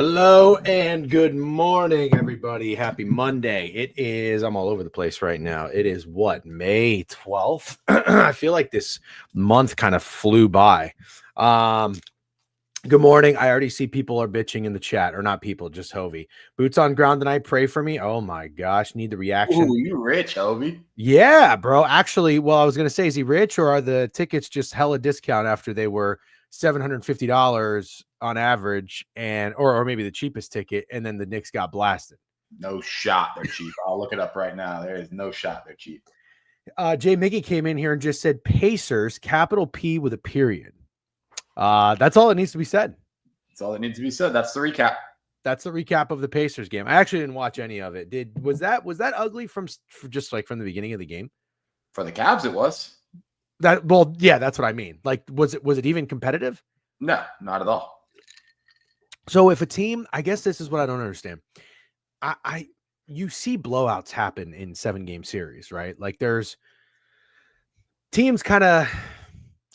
Hello and good morning, everybody. Happy Monday. It is, I'm all over the place right now. It is what, May 12th? I feel like this month kind of flew by. Good morning. I already see people are bitching in the chat, or not people, just Hovey. Boots on ground tonight. Pray for me. Oh my gosh. Need the reaction. Ooh, you rich, Hovey. Yeah, bro. Actually, well, I was going to say, is he rich or are the tickets just hella discount after they were $750 on average, and or maybe the cheapest ticket, and then the Knicks got blasted? No shot they're cheap. I'll look it up right now. There is no shot they're cheap. Jay Mickey came in here and just said Pacers, capital P with a period. That's all that needs to be said. That's all that needs to be said. That's the recap. That's the recap of the Pacers game. I actually didn't watch any of it. Was that ugly from just like from the beginning of the game? For the Cavs, it was. Well, yeah, that's what I mean. Like, was it even competitive? No, not at all. So if a team, I guess this is what I don't understand. You see blowouts happen in 7-game series, right? Like there's teams kind of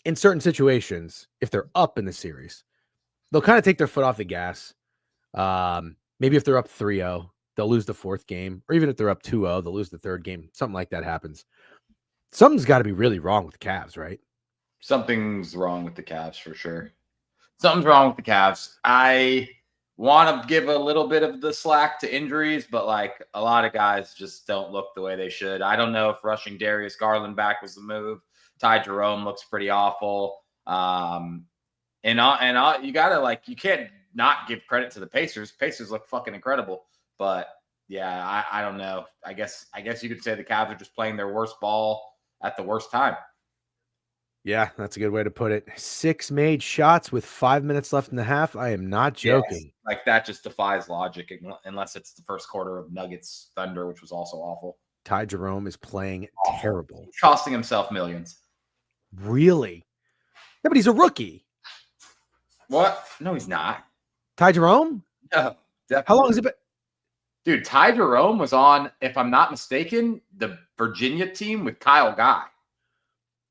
in certain situations, if they're up in the series, they'll kind of take their foot off the gas. Maybe if they're up 3-0, they'll lose the 4th game, or even if they're up 2-0, they'll lose the 3rd game. Something like that happens. Something's got to be really wrong with the Cavs, right? Something's wrong with the Cavs for sure. Something's wrong with the Cavs. I want to give a little bit of the slack to injuries, but like a lot of guys just don't look the way they should. I don't know if rushing Darius Garland back was the move. Ty Jerome looks pretty awful. You gotta you can't not give credit to the Pacers. Pacers look fucking incredible, but yeah, I don't know. I guess you could say the Cavs are just playing their worst ball at the worst time. Yeah, that's a good way to put it. 6 made shots with 5 minutes left in the half. I am not joking. Yes, like that just defies logic unless it's the first quarter of Nuggets Thunder, which was also awful. Ty Jerome is playing terrible. He's costing himself millions. Really? Yeah, but he's a rookie. What? No, he's not. Ty Jerome? No, definitely. How long has it been? Dude, Ty Jerome was on, if I'm not mistaken, the Virginia team with Kyle Guy.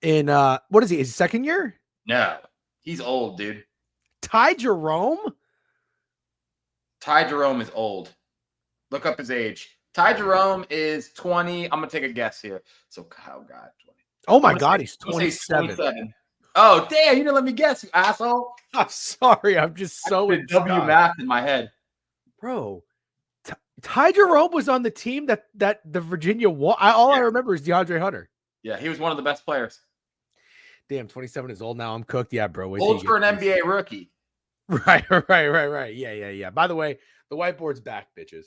In what is he? His 2nd year? No, he's old, dude. Ty Jerome? Ty Jerome is old. Look up his age. Ty Jerome is 20. I'm gonna take a guess here. So Kyle Guy, 20. Oh my God, he's 27. Oh damn! You didn't let me guess, you asshole. I'm sorry. I'm just so in W math in my head, bro. Ty Jerome was on the team that the Virginia won. I remember is DeAndre Hunter. Yeah, he was one of the best players. Damn, 27 is old now. I'm cooked. Yeah, bro. Old for an NBA rookie. Right. Yeah. By the way, the whiteboard's back, bitches.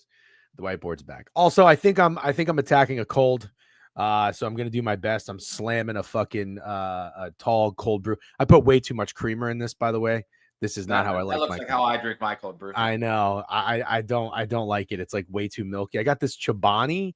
The whiteboard's back. Also, I think I'm attacking a cold. So I'm gonna do my best. I'm slamming a fucking a tall cold brew. I put way too much creamer in this, by the way. This is not how I like. That looks like how I drink my cold brew. I know. I don't like it. It's like way too milky. I got this Chobani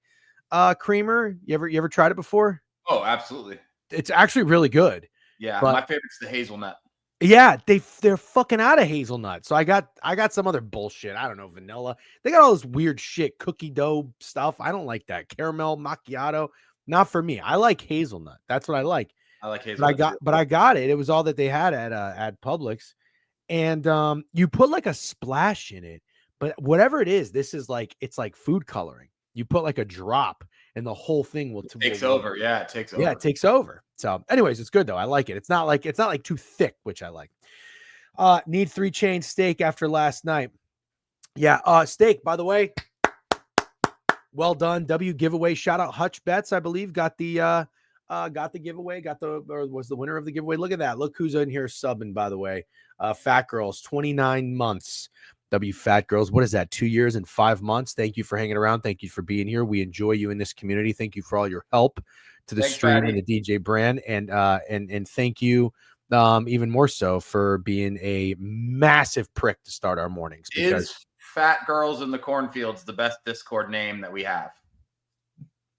creamer. You ever tried it before? Oh, absolutely. It's actually really good. Yeah, my favorite's the hazelnut. Yeah, they're fucking out of hazelnut. So I got some other bullshit. I don't know, vanilla. They got all this weird shit, cookie dough stuff. I don't like that. Caramel macchiato, not for me. I like hazelnut. That's what I like. I like hazelnut. But I got it. It was all that they had at Publix. And you put like a splash in it, but whatever it is, this is like it's like food coloring. You put like a drop and the whole thing will takes over. Yeah, it takes over. Yeah, it takes over. So, anyways, it's good though. I like it. It's not like too thick, which I like. Need 3 chain steak after last night. Yeah, steak, by the way. Well done. W giveaway. Shout out Hutch Bets, I believe, got the giveaway, was the winner of the giveaway. Look at that. Look who's in here subbing, by the way. Fat Girls, 29 months. W Fat Girls, what is that? 2 years and 5 months. Thank you for hanging around. Thank you for being here. We enjoy you in this community. Thank you for all your help to the stream and the DJ brand. And thank you even more so for being a massive prick to start our mornings. Because is Fat Girls in the Cornfields the best Discord name that we have?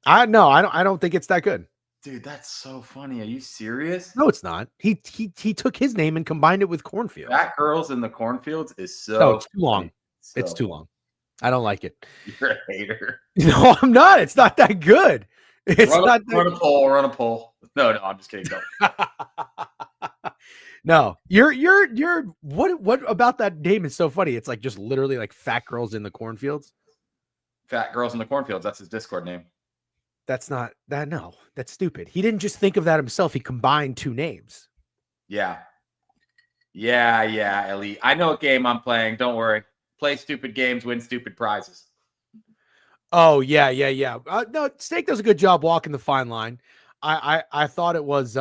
I don't think it's that good. Dude, that's so funny. Are you serious? No, it's not. He took his name and combined it with Cornfield. Fat Girls in the Cornfields is so. No, it's too long. It's too long. I don't like it. You're a hater. No, I'm not. It's not that good. It's run a poll. No, I'm just kidding. No, you're what about that name is so funny? It's like just literally like fat girls in the cornfields. Fat Girls in the Cornfields. That's his Discord name. That's not that. No, that's stupid. He didn't just think of that himself. He combined two names. Yeah. Yeah, Elite. I know what game I'm playing. Don't worry. Play stupid games, win stupid prizes. Oh yeah. No, Steak does a good job walking the fine line. I thought it was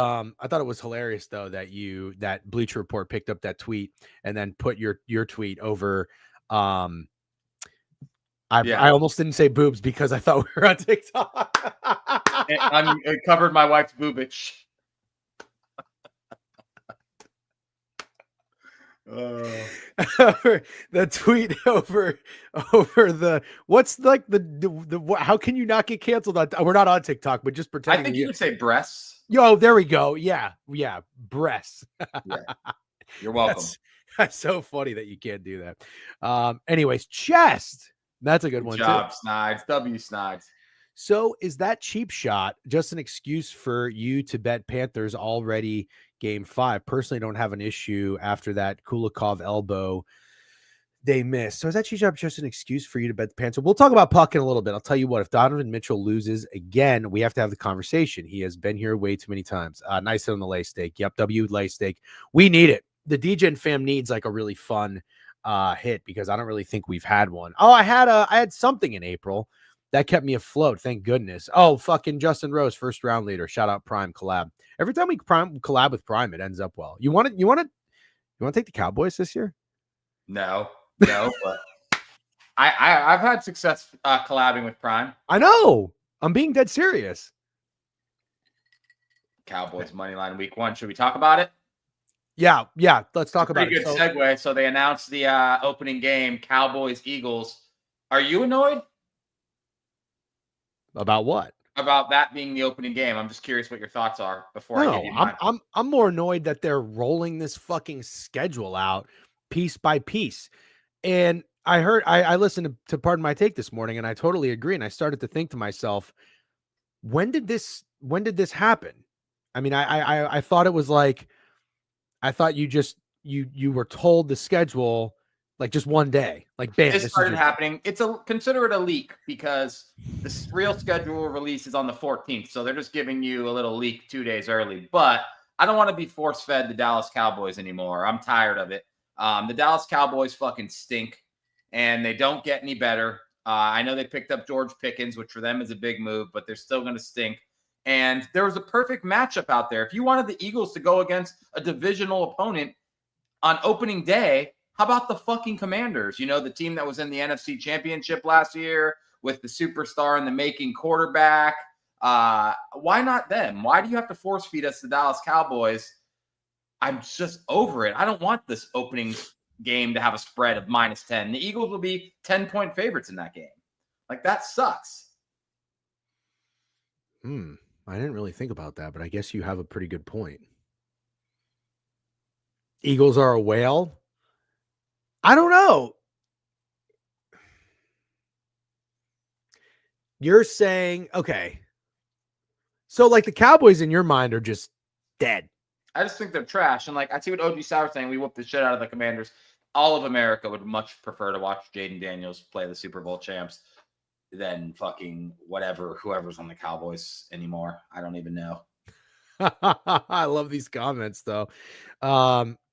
hilarious though that Bleacher Report picked up that tweet and then put your tweet over. I almost didn't say boobs because I thought we were on TikTok. It covered my wife's boobage. The tweet over the what's like the how can you not get canceled on? We're not on TikTok, but just pretending. I think you would say breasts. Yo, there we go. Yeah, breasts. Yeah. You're welcome. That's so funny that you can't do that. Anyways, chest. That's a good one. Good job, Snides. W Snides. So is that cheap shot just an excuse for you to bet Panthers already game 5? Personally, don't have an issue after that Kulikov elbow they missed. So is that cheap shot just an excuse for you to bet the Panthers? We'll talk about puck in a little bit. I'll tell you what, if Donovan Mitchell loses again, we have to have the conversation. He has been here way too many times. Nice hit on the lay steak. Yep, W lay steak. We need it. The DGen fam needs like a really fun hit because I don't really think we've had one. Oh, I had something in April. That kept me afloat. Thank goodness. Oh, fucking Justin Rose, first round leader. Shout out Prime collab. Every time we collab with Prime, it ends up well. You want to take the Cowboys this year? No, but I've had success collabing with Prime. I know. I'm being dead serious. Cowboys money line week 1. Should we talk about it? Yeah. Let's talk about it. Pretty good segue. So they announced the opening game, Cowboys Eagles. Are you annoyed? About what? About that being the opening game. I'm just curious what your thoughts are before I get you mine. I'm more annoyed that they're rolling this fucking schedule out piece by piece. And I listened to Pardon My Take this morning and I totally agree. And I started to think to myself, when did this happen? I mean, I thought it was like, I thought you were told the schedule like just one day, like bam. This started happening. Consider it a leak because the real schedule release is on the 14th. So they're just giving you a little leak 2 days early. But I don't want to be force fed the Dallas Cowboys anymore. I'm tired of it. The Dallas Cowboys fucking stink and they don't get any better. I know they picked up George Pickens, which for them is a big move, but they're still going to stink. And there was a perfect matchup out there. If you wanted the Eagles to go against a divisional opponent on opening day, how about the fucking Commanders? You know, the team that was in the NFC Championship last year with the superstar in the making quarterback. Why not them? Why do you have to force feed us the Dallas Cowboys? I'm just over it. I don't want this opening game to have a spread of -10. The Eagles will be 10-point favorites in that game. Like, that sucks. I didn't really think about that, but I guess you have a pretty good point. Eagles are a whale. I don't know. You're saying, okay. So like the Cowboys in your mind are just dead. I just think they're trash. And like, I see what OG Sauer saying. We whooped the shit out of the Commanders. All of America would much prefer to watch Jaden Daniels play the Super Bowl champs than fucking whoever's on the Cowboys anymore. I don't even know. I love these comments though.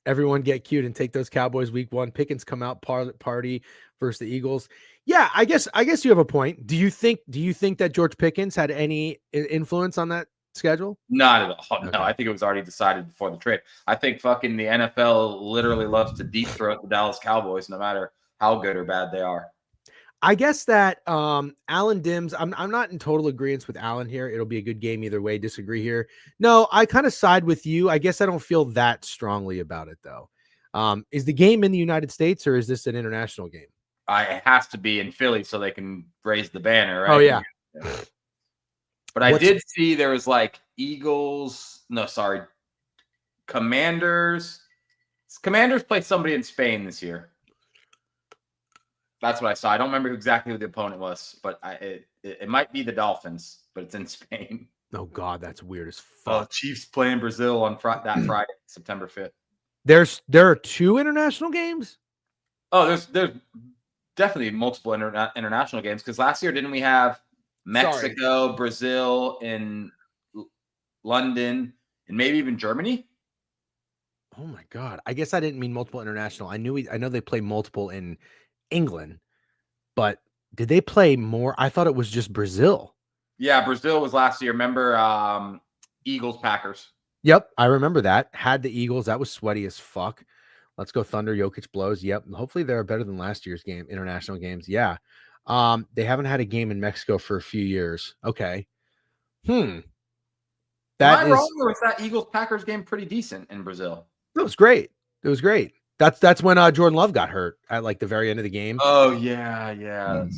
Everyone get cute and take those Cowboys week 1. Pickens come out party versus the Eagles. Yeah, I guess you have a point. Do you think that George Pickens had any influence on that schedule? Not at all. Okay. No, I think it was already decided before the trade. I think fucking the NFL literally loves to deep throat the Dallas Cowboys no matter how good or bad they are. I guess that Alan Dims, I'm not in total agreement with Alan here. It'll be a good game either way. Disagree here. No, I kind of side with you. I guess I don't feel that strongly about it though. Is the game in the United States or is this an international game? It has to be in Philly so they can raise the banner, right? Oh yeah. But I did see there was like Commanders. Commanders play somebody in Spain this year. That's what I saw. I don't remember exactly who the opponent was, but it might be the Dolphins, but it's in Spain. Oh God, that's weird as fuck. Chiefs playing Brazil on that Friday, September 5th. There are 2 international games. Oh, there's definitely multiple international games because last year didn't we have Mexico, Brazil, and London, and maybe even Germany? Oh my God. I guess I didn't mean multiple international. I know they play multiple in England, but did they play more? I thought it was just Brazil. Yeah, Brazil was last year. Remember Eagles, Packers. Yep, I remember that. Had the Eagles. That was sweaty as fuck. Let's go Thunder. Jokic blows. Yep. Hopefully they're better than last year's game, international games. Yeah. They haven't had a game in Mexico for a few years. Okay. Am That I is wrong, or was that Eagles Packers game pretty decent in Brazil? It was great. It was great. That's when Jordan Love got hurt at like the very end of the game. Oh yeah. I forgot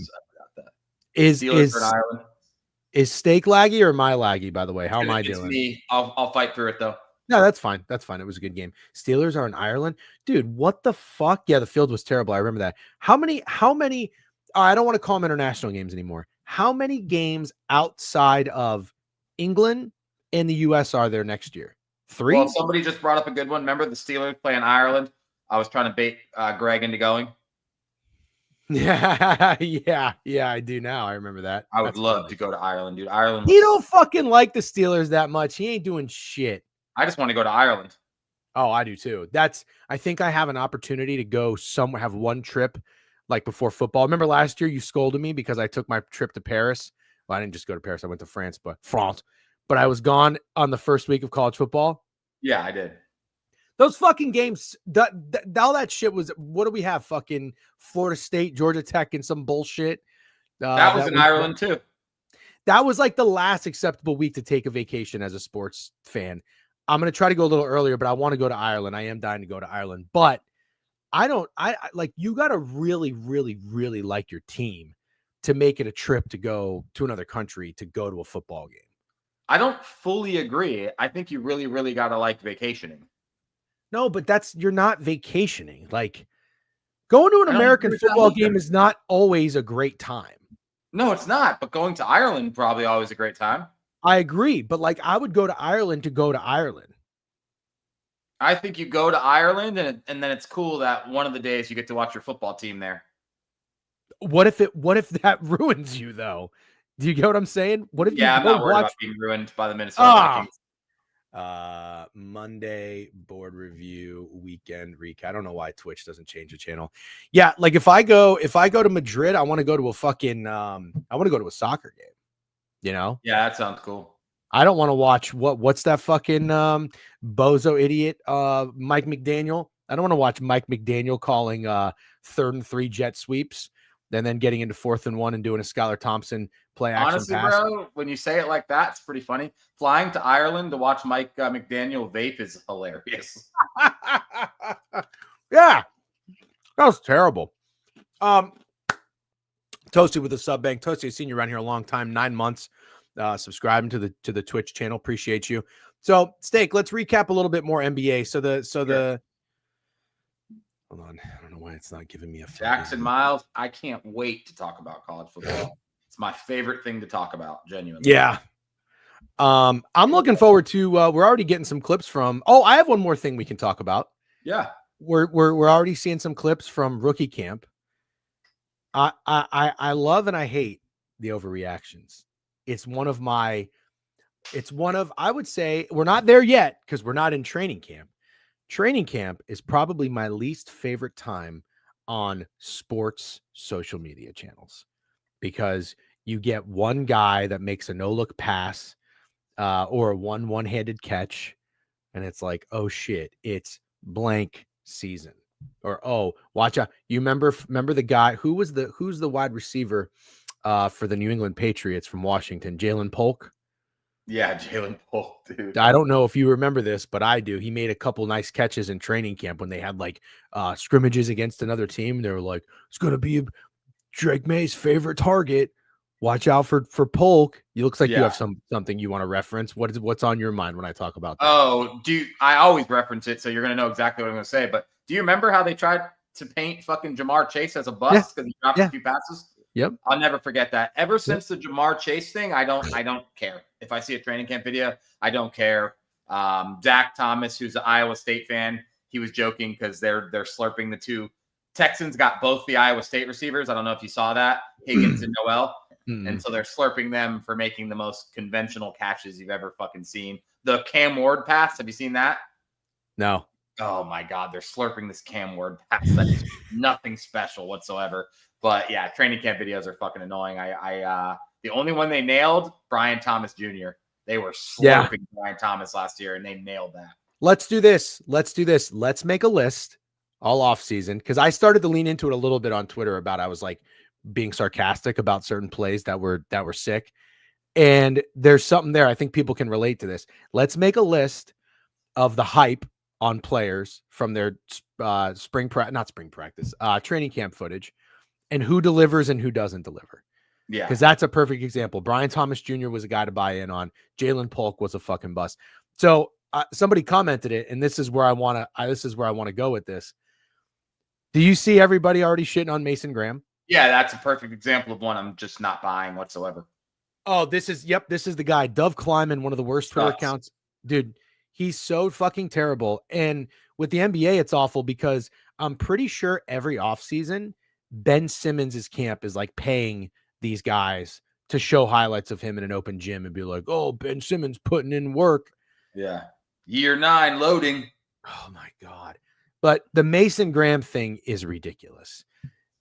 that. Is Steelers for Ireland. Is Steak laggy or am I laggy, by the way? How am I doing? Me. I'll fight through it though. No, that's fine. That's fine. It was a good game. Steelers are in Ireland. Dude, what the fuck? Yeah, the field was terrible. I remember that. How many I don't want to call them international games anymore. How many games outside of England and the US are there next year? 3? Well, somebody just brought up a good one. Remember the Steelers playing Ireland? I was trying to bait Greg into going. Yeah, I do now. I remember that. I would love to go to Ireland, dude. Ireland. He don't fucking like the Steelers that much. He ain't doing shit. I just want to go to Ireland. Oh, I do too. I think I have an opportunity to go somewhere, have one trip like before football. Remember last year you scolded me because I took my trip to Paris. Well, I didn't just go to Paris. I went to France. But I was gone on the first week of college football. Yeah, I did. Those fucking games, all that shit was, what do we have? Fucking Florida State, Georgia Tech, and some bullshit. That was in Ireland too. That was like the last acceptable week to take a vacation as a sports fan. I'm going to try to go a little earlier, but I want to go to Ireland. I am dying to go to Ireland, but I like, you got to really, really, really like your team to make it a trip to go to another country to go to a football game. I don't fully agree. I think you really, really got to like vacationing. No, but you're not vacationing. Like, going to an American football game is not always a great time. No, it's not. But going to Ireland probably always a great time. I agree, but like, I would go to Ireland to go to Ireland. I think you go to Ireland and then it's cool that one of the days you get to watch your football team there. What if that ruins you though? Do you get what I'm saying? What if I'm not worried about being ruined by the Minnesota Vikings. Monday board review weekend recap. I don't know why Twitch doesn't change the channel. Yeah, like if I go to Madrid, I want to go to a fucking I want to go to a soccer game. You know? Yeah, that sounds cool. I don't want to watch what's that fucking bozo idiot Mike McDaniel. I don't want to watch Mike McDaniel calling 3rd and 3 jet sweeps and then getting into 4th and 1 and doing a Skylar Thompson play action honestly pass. Bro, when you say it like that, it's pretty funny. Flying to Ireland to watch Mike McDaniel vape is hilarious. Yeah, that was terrible. Toasty with a sub bank. Toasty, I've seen you around here a long time, 9 months. Subscribing to the Twitch channel. Appreciate you. So, Steak, let's recap a little bit more NBA. Hold on. I don't know why it's not giving me a Jackson Miles. I can't wait to talk about college football. It's my favorite thing to talk about, genuinely. Yeah. I'm looking forward to we're already getting some clips from I have one more thing we can talk about. Yeah. We're already seeing some clips from rookie camp. I love and I hate the overreactions. I would say we're not there yet because we're not in training camp. Training camp is probably my least favorite time on sports social media channels because you get one guy that makes a no-look pass or a one-handed catch, and it's like, oh shit, it's blank season. Or watch out. You remember the guy who's the wide receiver for the New England Patriots from Washington, Jalen Polk? Yeah, Jalen Polk, dude. I don't know if you remember this, but I do. He made a couple nice catches in training camp when they had like scrimmages against another team. They were like, it's going to be Drake May's favorite target. Watch out for Polk. It looks like you have something you want to reference. What's on your mind when I talk about that? I always reference it, so you're going to know exactly what I'm going to say. But do you remember how they tried to paint fucking Jamar Chase as a bust because he dropped a few passes? Yep. I'll never forget that. Ever since the Jamar Chase thing, I don't care. If I see a training camp video, I don't care. Zach Thomas, who's an Iowa State fan, he was joking because they're slurping the two. Texans got both the Iowa State receivers. I don't know if you saw that, Higgins and Noel. And so they're slurping them for making the most conventional catches you've ever fucking seen. The Cam Ward pass, have you seen that? No. Oh my God, they're slurping this Cam Ward pass. That's nothing special whatsoever. But yeah, training camp videos are fucking annoying. The only one they nailed, Brian Thomas Jr. They were slurping Brian Thomas last year, and they nailed that. Let's do this. Let's make a list all off season, because I started to lean into it a little bit on Twitter about I was like being sarcastic about certain plays that were sick. And there's something there. I think people can relate to this. Let's make a list of the hype on players from their training camp footage, and who delivers and who doesn't deliver. Yeah. Because that's a perfect example. Brian Thomas Jr. was a guy to buy in on. Jalen Polk was a fucking bust. So somebody commented it, and this is where I want to go with this. Do you see everybody already shitting on Mason Graham? Yeah, that's a perfect example of one I'm just not buying whatsoever. Oh, this is the guy. Dove Kleiman, one of the worst Twitter accounts. Dude, he's so fucking terrible. And with the NBA, it's awful because I'm pretty sure every offseason, Ben Simmons' camp is like paying these guys to show highlights of him in an open gym and be like, oh, Ben Simmons putting in work. Yeah. Year 9 loading. Oh my God. But the Mason Graham thing is ridiculous.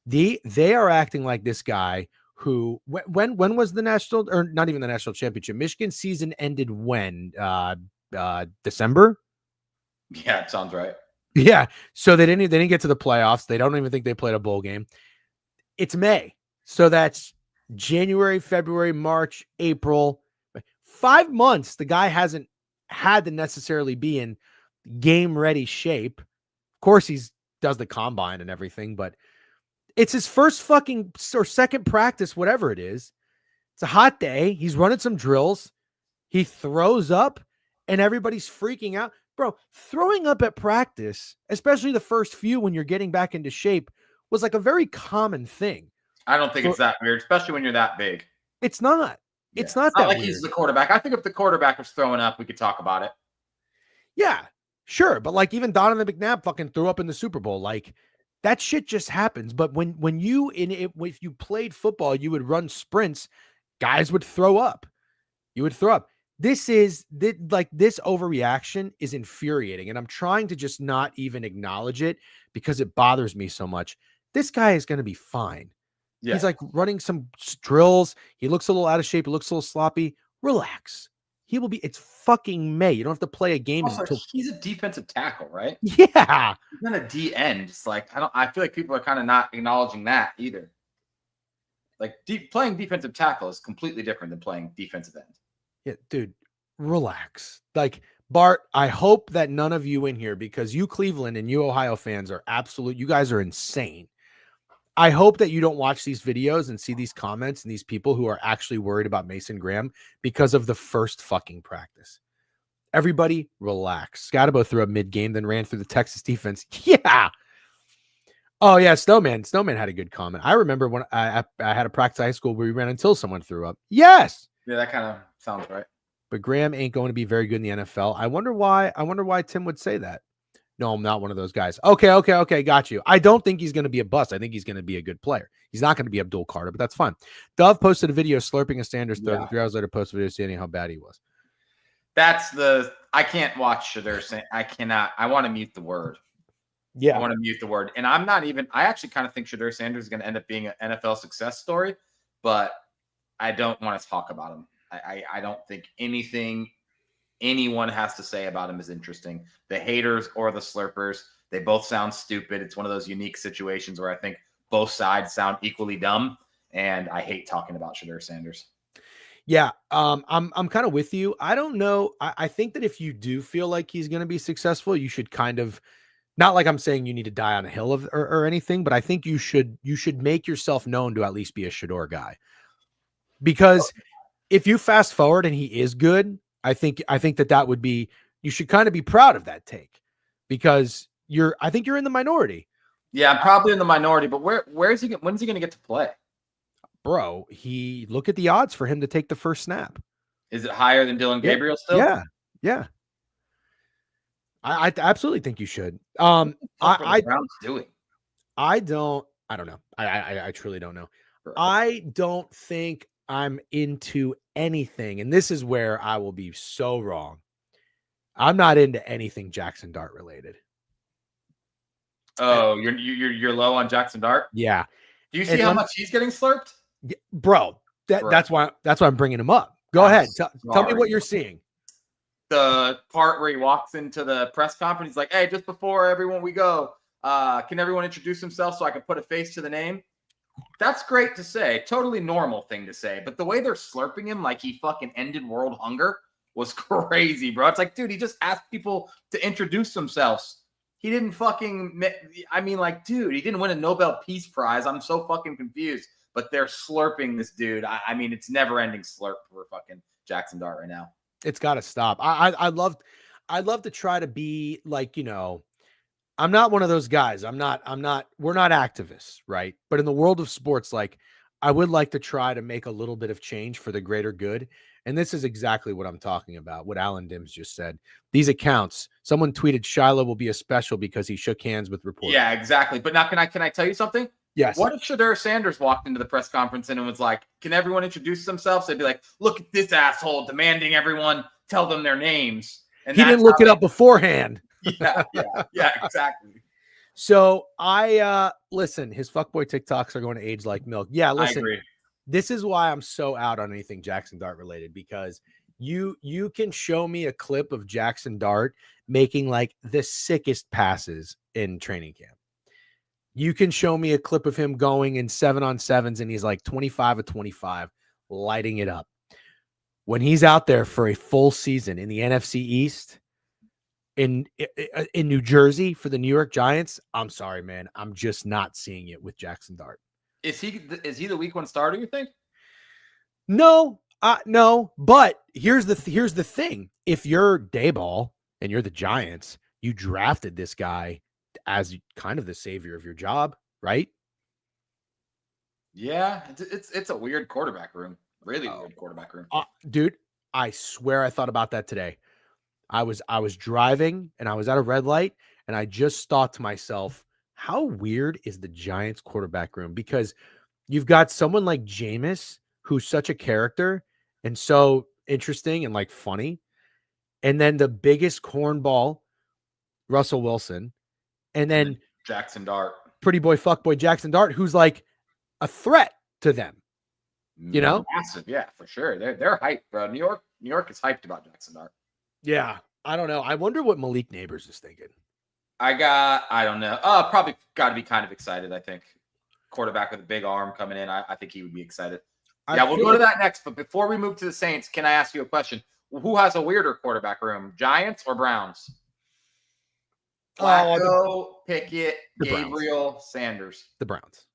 They are acting like this guy who, when was the national, or not even the national championship? Michigan season ended when? December? Yeah, it sounds right. Yeah. So they didn't get to the playoffs. They don't even think they played a bowl game. It's May. So that's January, February, March, April. 5 months. The guy hasn't had to necessarily be in game ready shape. Of course, does the combine and everything, but it's his first fucking or second practice, whatever it is. It's a hot day. He's running some drills. He throws up and everybody's freaking out. Bro, throwing up at practice, especially the first few when you're getting back into shape, was like a very common thing. I don't think it's that weird, especially when you're that big. It's not. Yeah. It's not that like weird. He's the quarterback. I think if the quarterback was throwing up, we could talk about it. Yeah, sure. But like even Donovan McNabb fucking threw up in the Super Bowl. Like that shit just happens. But if you played football, you would run sprints, guys would throw up. You would throw up. This overreaction is infuriating. And I'm trying to just not even acknowledge it because it bothers me so much. This guy is going to be fine. Yeah. He's like running some drills. He looks a little out of shape. He looks a little sloppy. Relax. He will be. It's fucking May. You don't have to play a game until he's a defensive tackle, right? Yeah. He's not a D end. It's like I feel like people are kind of not acknowledging that either. Like playing defensive tackle is completely different than playing defensive end. Yeah, dude, relax. Like Bart, I hope that none of you in here, because you Cleveland and you Ohio fans are you guys are insane. I hope that you don't watch these videos and see these comments and these people who are actually worried about Mason Graham because of the first fucking practice. Everybody relax. Scotabo threw a mid-game, then ran through the Texas defense. Yeah. Oh, yeah, Snowman had a good comment. I remember when I had a practice at high school where we ran until someone threw up. Yes. Yeah, that kind of sounds right. But Graham ain't going to be very good in the NFL. I wonder why Tim would say that. No, I'm not one of those guys. Okay. Got you. I don't think he's going to be a bust. I think he's going to be a good player. He's not going to be Abdul Carter, but that's fine. Dove posted a video slurping a Sanders throw. 3 hours later, posted a video stating how bad he was. I can't watch Shadur. I cannot. I want to mute the word. Yeah. I want to mute the word. And I actually kind of think Shadur Sanders is going to end up being an NFL success story, but I don't want to talk about him. I don't think anyone has to say about him is interesting. The haters or the slurpers, they both sound stupid. It's one of those unique situations where I think both sides sound equally dumb, and I hate talking about Shadur Sanders. Yeah, I'm kind of with you. I don't know. I think that if you do feel like he's going to be successful, you should kind of, not like I'm saying you need to die on a hill or anything, but I think you should make yourself known to at least be a Shedeur guy. Because if you fast forward and he is good, I think that would be, you should kind of be proud of that take, because I think you're in the minority. Yeah, I'm probably in the minority, but when's he going to get to play? Bro, look at the odds for him to take the first snap. Is it higher than Dylan Gabriel still? Yeah. I absolutely think you should. What the fuck are the I Browns doing? I don't know. I truly don't know. Bro? I don't think I'm into anything, and this is where I will be so wrong. I'm not into anything Jackson Dart related. Oh, you're low on Jackson Dart. Yeah, Do you see and how much he's getting slurped? bro, Bro. that's why I'm bringing him up. Go I'm ahead, tell me sorry. what you're seeing. The part where he walks into the press conference, he's like, "Hey, just before everyone we go, can everyone introduce themselves so I can put a face to the name?" That's great to say, totally normal thing to say, but the way they're slurping him like he fucking ended world hunger was crazy, bro. It's like, dude, he just asked people to introduce themselves. He didn't fucking, I mean, like, dude, he didn't win a Nobel Peace Prize. I'm so fucking confused, but they're slurping this dude. I mean, it's never ending slurp for fucking Jackson Dart right now. It's got to stop. I'd love to try to be like, I'm not one of those guys. we're not activists, right? But in the world of sports, like I would like to try to make a little bit of change for the greater good. And this is exactly what I'm talking about. What Alan Dims just said. These accounts, someone tweeted Shiloh will be a special because he shook hands with reporters. Yeah, exactly. But now can I tell you something? Yes. What if Shedeur Sanders walked into the press conference and it was like, can everyone introduce themselves? They'd be like, look at this asshole demanding everyone tell them their names. And he didn't look it up beforehand. Yeah, exactly. So I listen, his fuckboy TikToks are going to age like milk. Yeah, listen. I agree. This is why I'm so out on anything Jackson Dart related, because you can show me a clip of Jackson Dart making like the sickest passes in training camp. You can show me a clip of him going in 7-on-7s and he's like 25 of 25, lighting it up. When he's out there for a full season in the NFC East, in New Jersey for the New York Giants, I'm sorry, man. I'm just not seeing it with Jackson Dart. Is he the week one starter, you think? No. But here's the thing. If you're Daboll and you're the Giants, you drafted this guy as kind of the savior of your job, right? Yeah, it's a weird quarterback room. Really weird quarterback room. Dude, I swear I thought about that today. I was driving and I was at a red light and I just thought to myself, how weird is the Giants quarterback room? Because you've got someone like Jameis, who's such a character and so interesting and like funny. And then the biggest cornball, Russell Wilson. And then Jackson Dart. Pretty boy, fuckboy Jackson Dart, who's like a threat to them. You know? Massive, yeah, for sure. They're hyped, bro. New York is hyped about Jackson Dart. Yeah. I don't know. I wonder what Malik Neighbors is thinking. I don't know. Probably got to be kind of excited, I think. Quarterback with a big arm coming in. I think he would be excited. Yeah, we'll go to that next. But before we move to the Saints, can I ask you a question? Who has a weirder quarterback room, Giants or Browns? Flacco, Pickett, Gabriel, Browns. Sanders. The Browns.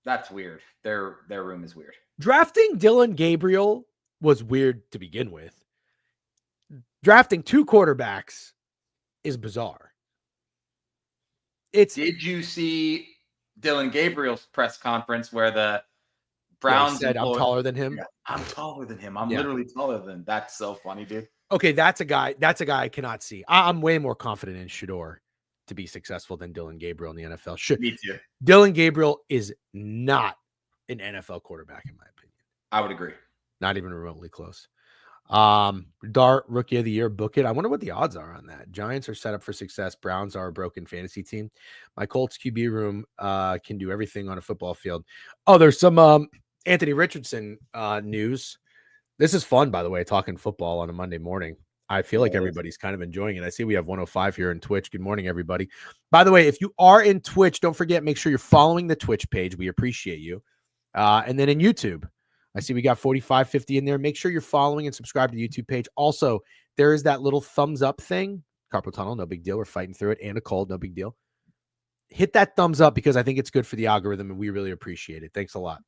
That's weird. Their room is weird. Drafting Dillon Gabriel was weird to begin with. Drafting two quarterbacks is bizarre. Did you see Dillon Gabriel's press conference where the Browns said, I'm taller than him? Yeah, I'm taller than him. I'm literally taller than him. That's so funny, dude. Okay, that's a guy I cannot see. I'm way more confident in Shedeur to be successful than Dillon Gabriel in the NFL. Me too. Dillon Gabriel is not an NFL quarterback, in my opinion. I would agree. Not even remotely close. Dart, rookie of the year, book it. I wonder what the odds are on that. Giants are set up for success. Browns are a broken fantasy team. My Colts QB room can do everything on a football field. Oh, there's some Anthony Richardson news. This is fun, by the way, talking football on a Monday morning. I feel like everybody's kind of enjoying it. I see we have 105 here in Twitch. Good morning, everybody. By the way, if you are in Twitch, don't forget, make sure you're following the Twitch page. We appreciate you. And then in YouTube, I see we got 4550 in there. Make sure you're following and subscribe to the YouTube page. Also, there is that little thumbs up thing. Carpal tunnel, no big deal. We're fighting through it. And a cold, no big deal. Hit that thumbs up because I think it's good for the algorithm and we really appreciate it. Thanks a lot.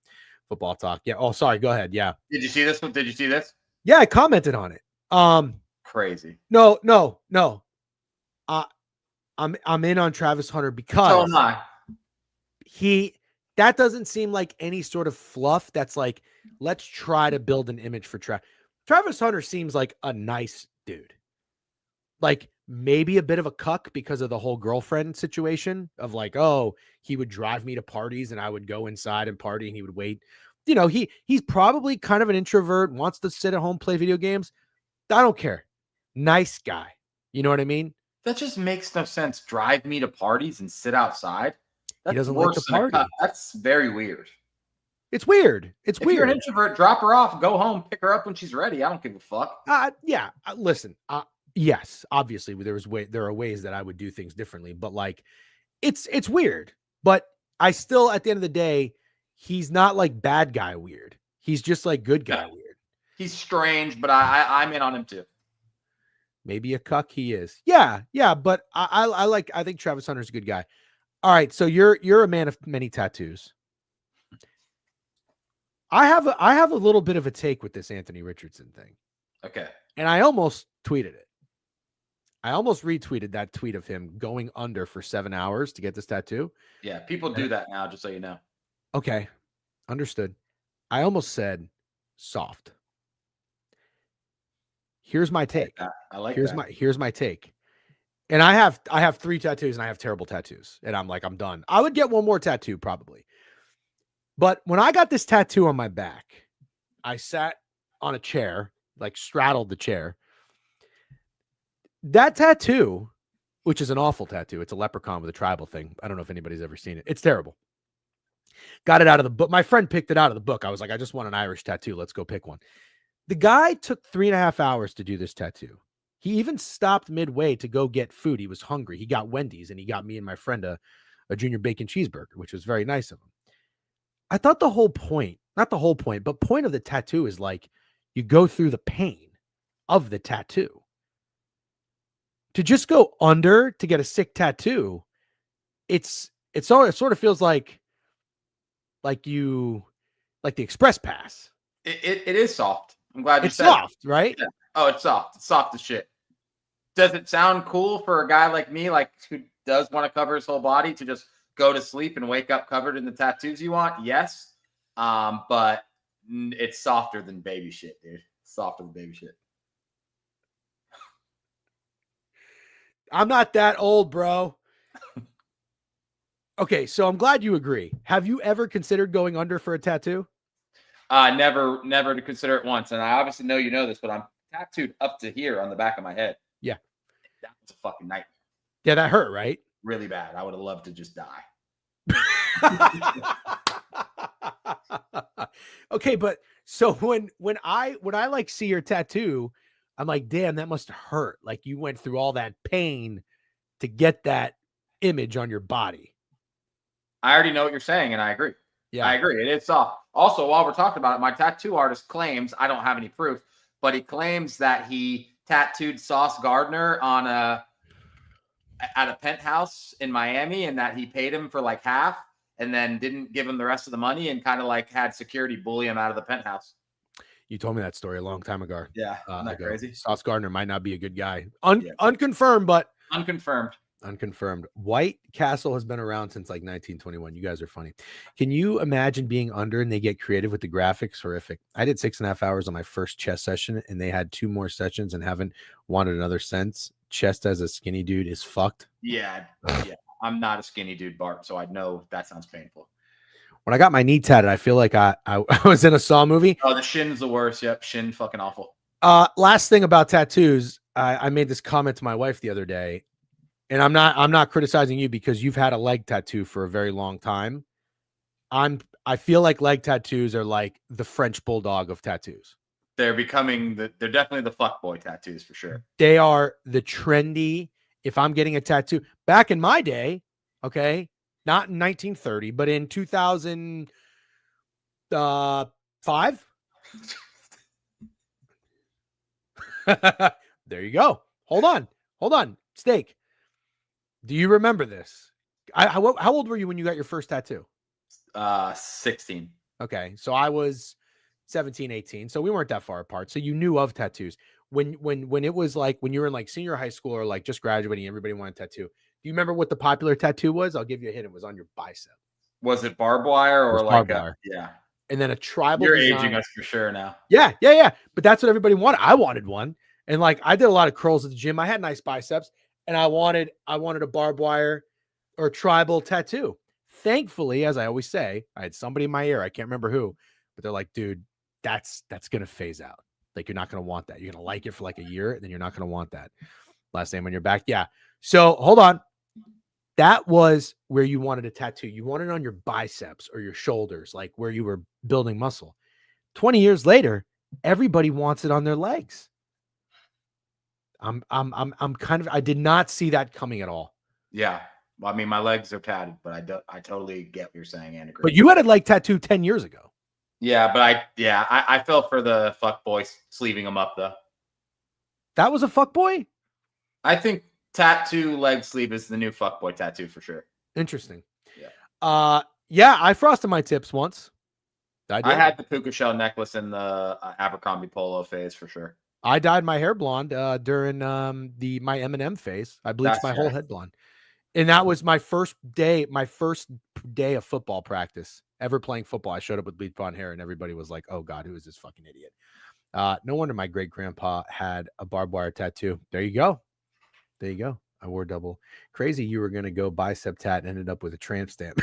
Football talk. Yeah. Oh, sorry. Go ahead. Yeah. Did you see this one? Did you see this? Yeah, I commented on it. Crazy. No. I'm in on Travis Hunter because so am I. That doesn't seem like any sort of fluff. That's like, let's try to build an image for Travis Hunter seems like a nice dude. Like maybe a bit of a cuck because of the whole girlfriend situation of like, oh, he would drive me to parties and I would go inside and party and he would wait. You know, he's probably kind of an introvert, wants to sit at home, play video games. I don't care. Nice guy. You know what I mean? That just makes no sense. Drive me to parties and sit outside. That's doesn't like worse to than a party. cuck. That's very weird. It's weird. It's If you're an weird. introvert, drop her off, go home, pick her up when she's ready. I don't give a fuck. Yeah. Listen, yes, obviously there are ways that I would do things differently, but like it's weird. But I still, at the end of the day, he's not like bad guy weird. He's just like good guy weird. He's strange, but I'm in on him too. Maybe a cuck he is. Yeah, but I think Travis Hunter's a good guy. All right, so you're a man of many tattoos. I have a little bit of a take with this Anthony Richardson thing. Okay. And I almost tweeted it. I almost retweeted that tweet of him going under for 7 hours to get this tattoo. Yeah, people do that now, just so you know. Okay. Understood. I almost said soft. Here's my take. I like here's that. Here's my take. And I have 3 tattoos and I have terrible tattoos. And I'm like, I'm done. I would get one more tattoo probably. But when I got this tattoo on my back, I sat on a chair, like straddled the chair. That tattoo, which is an awful tattoo, it's a leprechaun with a tribal thing. I don't know if anybody's ever seen it. It's terrible. Got it out of the book. My friend picked it out of the book. I was like, I just want an Irish tattoo. Let's go pick one. The guy took 3.5 hours to do this tattoo. He even stopped midway to go get food. He was hungry. He got Wendy's and he got me and my friend a junior bacon cheeseburger, which was very nice of him. I thought the whole point, not the whole point, but point of the tattoo is like you go through the pain of the tattoo. To just go under to get a sick tattoo, it sort of feels like the express pass. It is soft. I'm glad you it's said soft, it. Right? Yeah. Oh, it's soft. It's soft as shit. Does it sound cool for a guy like me, like who does want to cover his whole body, to just go to sleep and wake up covered in the tattoos you want? Yes. But it's softer than baby shit, dude. Softer than baby shit. I'm not that old, bro. Okay, so I'm glad you agree. Have you ever considered going under for a tattoo? Never to consider it once. And I obviously know you know this, but I'm tattooed up to here on the back of my head. Yeah. That was a fucking nightmare. Yeah, that hurt, right? Really bad. I would have loved to just die. Okay, but so when I like see your tattoo, I'm like, damn, that must hurt. Like you went through all that pain to get that image on your body. I already know what you're saying, and I agree. Yeah, I agree. It is soft. Also, while we're talking about it, my tattoo artist claims, I don't have any proof, but he claims that he tattooed Sauce Gardner on at a penthouse in Miami, and that he paid him for like half and then didn't give him the rest of the money and kind of like had security bully him out of the penthouse. You told me that story a long time ago. Yeah. Isn't that crazy? Sauce Gardner might not be a good guy. Unconfirmed, but unconfirmed. White Castle has been around since like 1921. You guys are funny. Can you imagine being under and they get creative with the graphics? Horrific. I did 6.5 hours on my first chest session and they had 2 more sessions and haven't wanted another since. Chest as a skinny dude is fucked. Yeah. I'm not a skinny dude, Bart, so I know that sounds painful. When I got my knee tatted, I feel like I was in a Saw movie. Oh, the shin's the worst. Yep, shin fucking awful. Last thing about tattoos, I made this comment to my wife the other day, and I'm not criticizing you because you've had a leg tattoo for a very long time. I feel like leg tattoos are like the French bulldog of tattoos. They're definitely the fuckboy tattoos for sure. They are the trendy. If I'm getting a tattoo back in my day, okay, not in 1930, but in 2005. There you go. Hold on. Steak. Do you remember this? How old were you when you got your first tattoo? 16. Okay. So I was 17, 18. So we weren't that far apart. So you knew of tattoos. When it was like when you were in like senior high school or like just graduating, everybody wanted a tattoo. Do you remember what the popular tattoo was? I'll give you a hint. It was on your bicep. Was it barbed wire or like wire. Yeah. And then a tribal You're design. aging us for sure now. Yeah. But that's what everybody wanted. I wanted one. And like I did a lot of curls at the gym. I had nice biceps, and I wanted a barbed wire or tribal tattoo. Thankfully, as I always say, I had somebody in my ear. I can't remember who, but they're like, dude, that's gonna phase out. Like you're not gonna want that. You're gonna like it for like a year, and then you're not gonna want that. Last name on your back. Yeah. So hold on. That was where you wanted a tattoo. You wanted it on your biceps or your shoulders, like where you were building muscle. 20 years later, everybody wants it on their legs. I'm kind of, I did not see that coming at all. Yeah. Well, I mean, my legs are tatted, but I totally get what you're saying and agree. But you had a leg tattoo 10 years ago. Yeah, but I fell for the fuck boy sleeving them up though. That was a fuck boy? I think tattoo leg sleeve is the new fuck boy tattoo for sure. Interesting. Yeah. Yeah, I frosted my tips once. I had the puka shell necklace in the Abercrombie polo phase for sure. I dyed my hair blonde during my Eminem phase. I bleached my whole head blonde. And that was my first day of football practice ever playing football. I showed up with bleach blonde hair and everybody was like, oh God, who is this fucking idiot? No wonder my great grandpa had a barbed wire tattoo. There you go. I wore double. Crazy you were going to go bicep tat and ended up with a tramp stamp.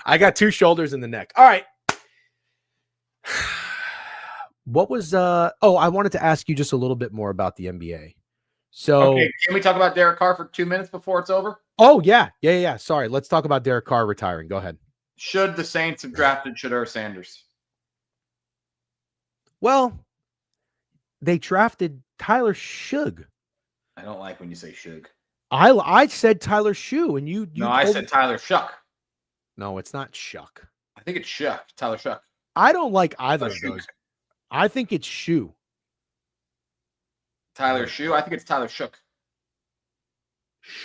I got 2 shoulders in the neck. All right. What was I wanted to ask you just a little bit more about the NBA. So okay, can we talk about Derek Carr for 2 minutes before it's over? Oh yeah. Sorry. Let's talk about Derek Carr retiring. Go ahead. Should the Saints have drafted Shedeur Sanders? Well, they drafted Tyler Shugg. I don't like when you say Shug. I said Tyler Shue, and you No, I said Tyler Shuck. No, it's not Shuck. I think it's Shuck. Tyler Shuck. I don't like either of those. I think it's Shue. Tyler Shue? I think it's Tyler Shook.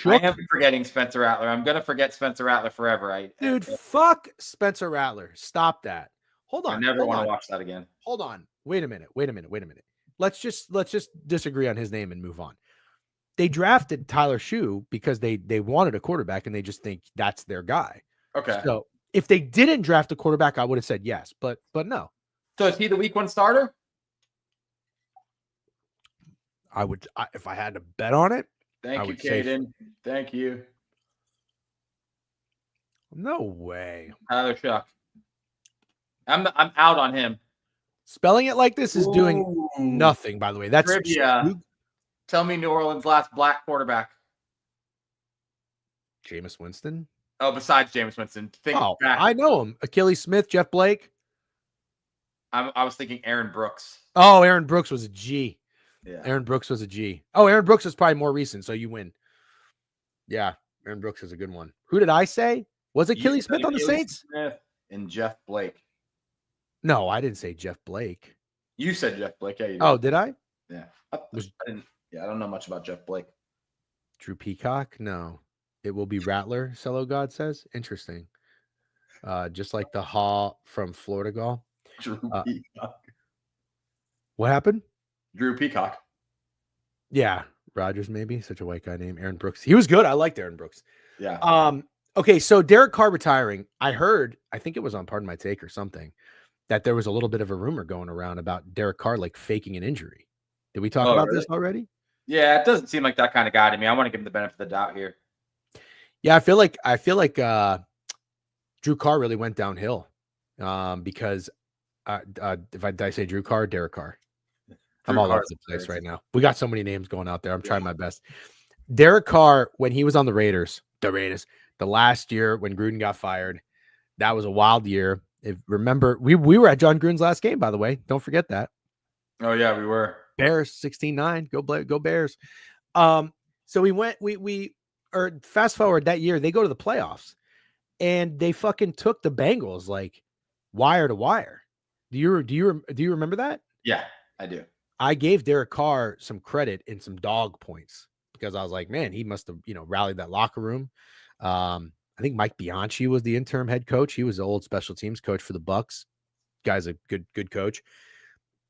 I am forgetting Spencer Rattler. I'm going to forget Spencer Rattler forever. Dude, fuck Spencer Rattler. Stop that. Hold on. I never want to watch that again. Hold on. Wait a minute. Let's just disagree on his name and move on. They drafted Tyler Shue because they wanted a quarterback and they just think that's their guy. Okay. So if they didn't draft a quarterback, I would have said yes, but no. So is he the week 1 starter? If I had to bet on it. Thank you, Caden. Thank you. No way. Tyler Shuck. I'm out on him. Spelling it like this is doing nothing, by the way. That's trivia. Tell me New Orleans' last black quarterback. Jameis Winston. Oh, besides Jameis Winston. I know him. Achilles Smith, Jeff Blake. I was thinking Aaron Brooks. Oh, Aaron Brooks was a G. Yeah. Aaron Brooks was a G. Oh, Aaron Brooks is probably more recent, so you win. Yeah, Aaron Brooks is a good one. Who did I say? Was Achilles Smith on the Saints? Smith and Jeff Blake. No, I didn't say Jeff Blake. You said Jeff Blake. Yeah, you did. Oh, did I? Yeah. I don't know much about Jeff Blake. Drew Peacock? No. It will be Rattler, Cello God says. Interesting. Just like the Haw from Florida Gall. Drew Peacock. What happened? Drew Peacock. Yeah. Rogers, maybe. Such a white guy named Aaron Brooks. He was good. I liked Aaron Brooks. Yeah. Okay, so Derek Carr retiring. I heard, I think it was on Pardon My Take or something, that there was a little bit of a rumor going around about Derek Carr like faking an injury. Did we talk about this already? Yeah, it doesn't seem like that kind of guy to me. I want to give him the benefit of the doubt here. Yeah, I feel like Drew Carr really went downhill because did I say Drew Carr, Derek Carr? I'm all over the place right now. We got so many names going out there. I'm trying my best. Derek Carr, when he was on the Raiders, the last year when Gruden got fired, that was a wild year. Remember, we were at John Gruden's last game, by the way. Don't forget that. Oh yeah, we were. Bears 16-9. Go Bears. So we fast forward that year, they go to the playoffs and they fucking took the Bengals like wire to wire. Do you remember that? Yeah, I do. I gave Derek Carr some credit and some dog points because I was like, man, he must have, rallied that locker room. I think Mike Bianchi was the interim head coach. He was the old special teams coach for the Bucks. Guy's a good coach.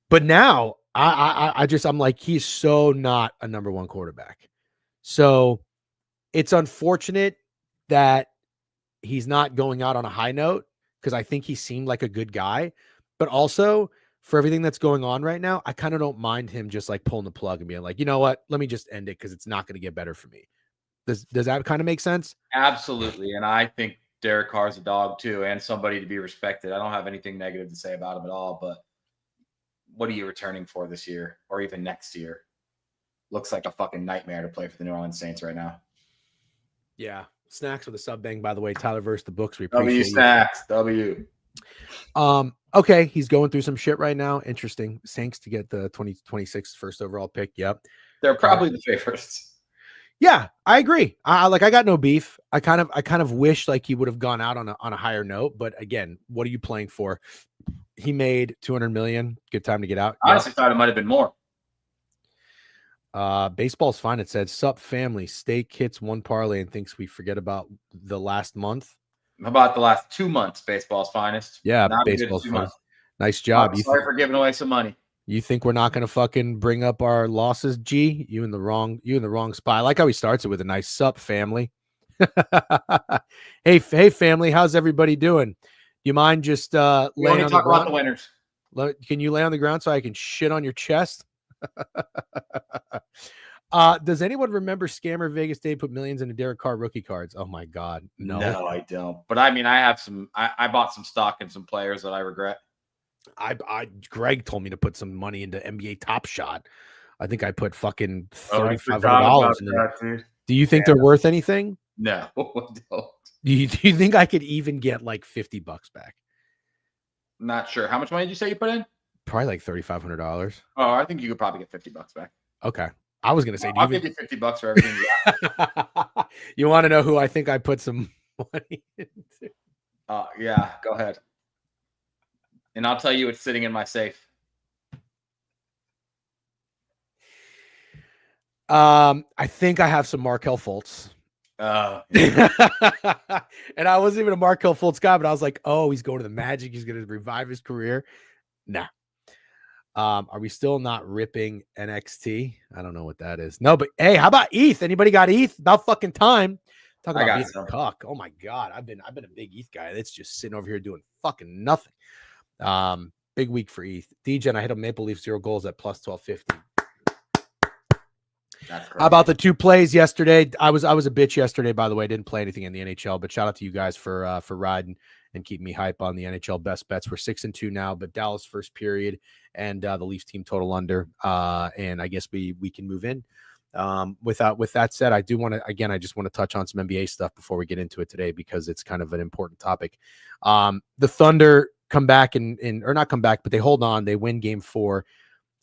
But now I'm like, he's so not a number 1 quarterback. So it's unfortunate that he's not going out on a high note because I think he seemed like a good guy. But also for everything that's going on right now, I kind of don't mind him just like pulling the plug and being like, you know what, let me just end it because it's not going to get better for me. Does that kind of make sense? Absolutely. And I think Derek Carr's a dog too, and somebody to be respected. I don't have anything negative to say about him at all, but what are you returning for this year or even next year? Looks like a fucking nightmare to play for the New Orleans Saints right now. Yeah. Snacks with a sub bang, by the way. Tyler versus the books. We appreciate W Snacks. W. Okay, he's going through some shit right now. Interesting. Saints to get the 2026 first overall pick. Yep. They're probably the favorites. Yeah, I agree. I got no beef. I kind of wish like he would have gone out on a higher note, but again, what are you playing for? He made 200 million. Good time to get out. I honestly thought it might have been more. Baseball's fine. It said, "Sup family, Steak hits one parlay and thinks we forget about the last month." How about the last 2 months? Baseball's finest. Yeah, Not baseball's fine. Nice job. Sorry for giving away some money. You think we're not going to fucking bring up our losses, G? You in the wrong spot. I like how he starts it with a nice sup, family. hey, family, how's everybody doing? Do you mind just We laying only on talk the about ground? the winners. Can you lay on the ground so I can shit on your chest? Does anyone remember Scammer Vegas Day put millions into Derek Carr rookie cards? Oh my God, no, I don't. But I mean, I have some. I bought some stock in some players that I regret. Greg told me to put some money into NBA Top Shot. I think I put fucking $3,500 into that. Do you think they're worth anything? No, I don't. Do you think I could even get like $50 back? Not sure. How much money did you say you put in? Probably like $3,500. Oh, I think you could probably get $50 back. Okay. I was gonna say, I'll give you $50 for everything you got. You want to know who I think I put some money into? Yeah, go ahead. And I'll tell you it's sitting in my safe. I think I have some Markelle Fultz. Yeah. And I wasn't even a Markelle Fultz guy, but I was like, oh, he's going to the Magic. He's going to revive his career. Nah. Are we still not ripping NXT? I don't know what that is. No, but hey, how about ETH? Anybody got ETH? About fucking time. Talk about being a cuck. Oh my God. I've been a big ETH guy. That's just sitting over here doing fucking nothing. Big week for ETH. DGen, I hit a Maple Leaf 0 goals at plus 1250. How about the 2 plays yesterday? I was a bitch yesterday, by the way. I didn't play anything in the NHL, but shout out to you guys for riding and keeping me hype on the NHL best bets. We're 6-2 now, but Dallas first period and the Leafs team total under. And I guess we can move in. With that said, I just want to touch on some NBA stuff before we get into it today because it's kind of an important topic. The Thunder come back or not come back, but they hold on. They win game 4.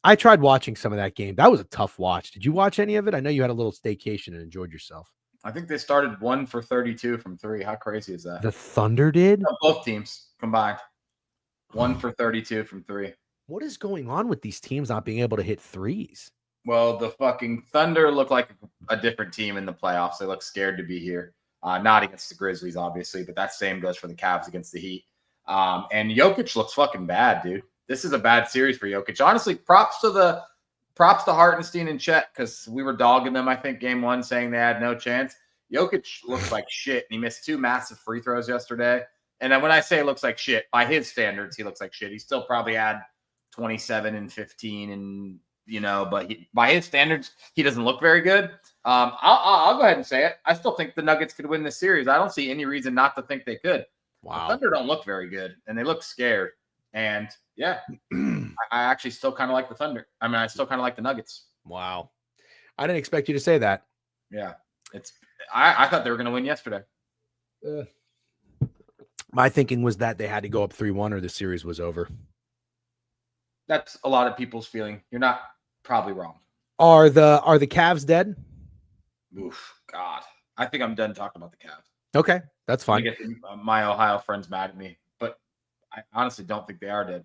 I tried watching some of that game. That was a tough watch. Did you watch any of it? I know you had a little staycation and enjoyed yourself. I think they started 1 for 32 from 3. How crazy is that? The Thunder did? No, both teams combined. 1 for 32 from 3. What is going on with these teams not being able to hit threes? Well, the fucking Thunder look like a different team in the playoffs. They look scared to be here. Not against the Grizzlies, obviously, but that same goes for the Cavs against the Heat. And Jokic looks fucking bad, dude. This is a bad series for Jokic. Honestly, props to Hartenstein and Chet because we were dogging them, I think, game 1, saying they had no chance. Jokic looks like shit, and he missed 2 massive free throws yesterday. And then when I say looks like shit, by his standards, he looks like shit. He still probably had 27 and 15 and, but by his standards, he doesn't look very good. I'll go ahead and say it. I still think the Nuggets could win this series. I don't see any reason not to think they could. Wow. The Thunder don't look very good, and they look scared. And, yeah, I actually still kind of like the Thunder. I mean, I still kind of like the Nuggets. Wow. I didn't expect you to say that. Yeah. I thought they were going to win yesterday. My thinking was that they had to go up 3-1 or the series was over. That's a lot of people's feeling. You're not probably wrong. Are the Cavs dead? Oof, God. I think I'm done talking about the Cavs. Okay, that's fine. I get my Ohio friends mad at me, but I honestly don't think they are dead.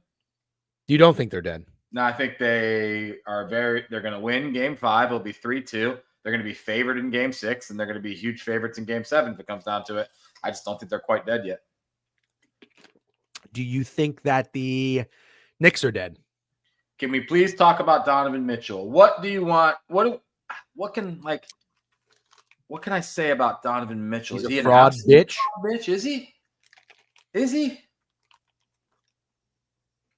You don't think they're dead? No, I think they're going to win game 5. It'll be 3-2. They're going to be favored in game 6, and they're going to be huge favorites in game 7 if it comes down to it. I just don't think they're quite dead yet. Do you think that the Knicks are dead? Can we please talk about Donovan Mitchell? What do you want? What can I say about Donovan Mitchell? He's Is he a fraud bitch? Bitch? Is he?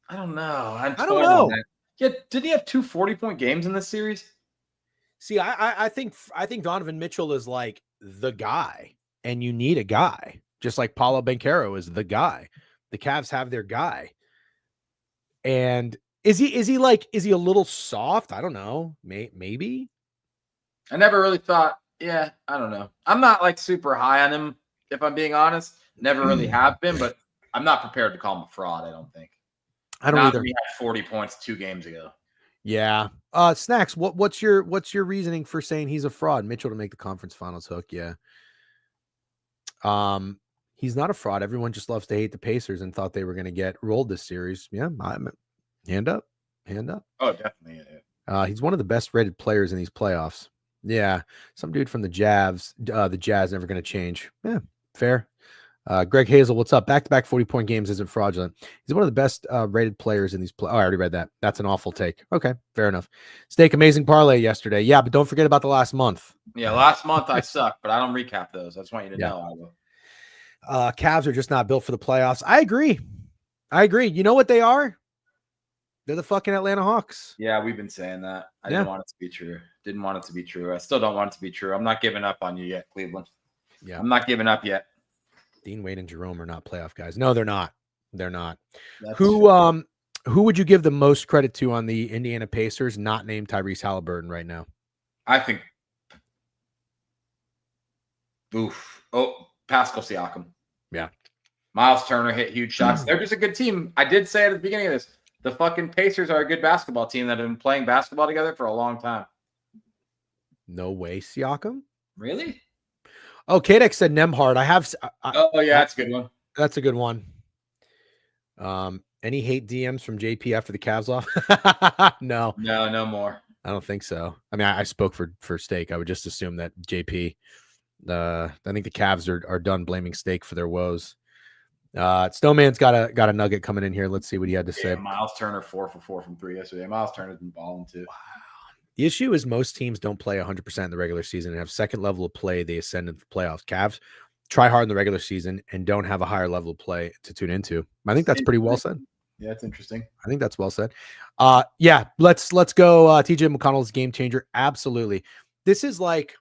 I don't know. I'm I don't torn on know. that. Yeah, did he have 2 40-point games in this series? See, I think Donovan Mitchell is like the guy, and you need a guy, just like Paulo Banchero is the guy. The Cavs have their guy, and is he a little soft? I don't know. Maybe. I never really thought, yeah, I don't know. I'm not like super high on him, if I'm being honest. Never really have been, but I'm not prepared to call him a fraud, I don't think. I don't Not either. when he had 40 points 2 games ago. Yeah. Snacks. What's your reasoning for saying he's a fraud? Mitchell to make the conference finals hook. Yeah. He's not a fraud. Everyone just loves to hate the Pacers and thought they were going to get rolled this series. Yeah. Hand up. Oh, definitely. Yeah. He's one of the best rated players in these playoffs. Yeah. Some dude from the Jazz never going to change. Yeah. Fair. Greg Hazel, what's up? Back-to-back 40-point games isn't fraudulent. He's one of the best rated players in these I already read that. That's an awful take. Okay, fair enough. Steak, amazing parlay yesterday. Yeah, but don't forget about the last month. Yeah, last month I sucked, but I don't recap those. I just want you to know I will. Cavs are just not built for the playoffs. I agree. You know what they are? They're the fucking Atlanta Hawks. Yeah, we've been saying that. I didn't want it to be true. Didn't want it to be true. I still don't want it to be true. I'm not giving up on you yet, Cleveland. Yeah, I'm not giving up yet. Dean Wade and Jerome are not playoff guys. No, they're not. Who would you give the most credit to on the Indiana Pacers, not named Tyrese Halliburton right now? I think Pascal Siakam. Yeah. Miles Turner hit huge shots. They're just a good team. I did say at the beginning of this, the fucking Pacers are a good basketball team that have been playing basketball together for a long time. No way, Siakam? Really? Oh, Kadek said Nembhard. That's a good one. That's a good one. Any hate DMs from JP after the Cavs off? No more. I don't think so. I mean, I spoke for Steak. I would just assume that JP. I think the Cavs are done blaming Steak for their woes. Snowman's got a nugget coming in here. Let's see what he had to say. Miles Turner 4 for 4 from 3 yesterday. Miles Turner's been balling too. Wow. The issue is most teams don't play 100% in the regular season and have second level of play. They ascend into the playoffs. Cavs try hard in the regular season and don't have a higher level of play to tune into. I think that's pretty well said. Yeah, it's interesting. I think that's well said. Yeah, let's go. TJ McConnell's game changer. Absolutely. This is like,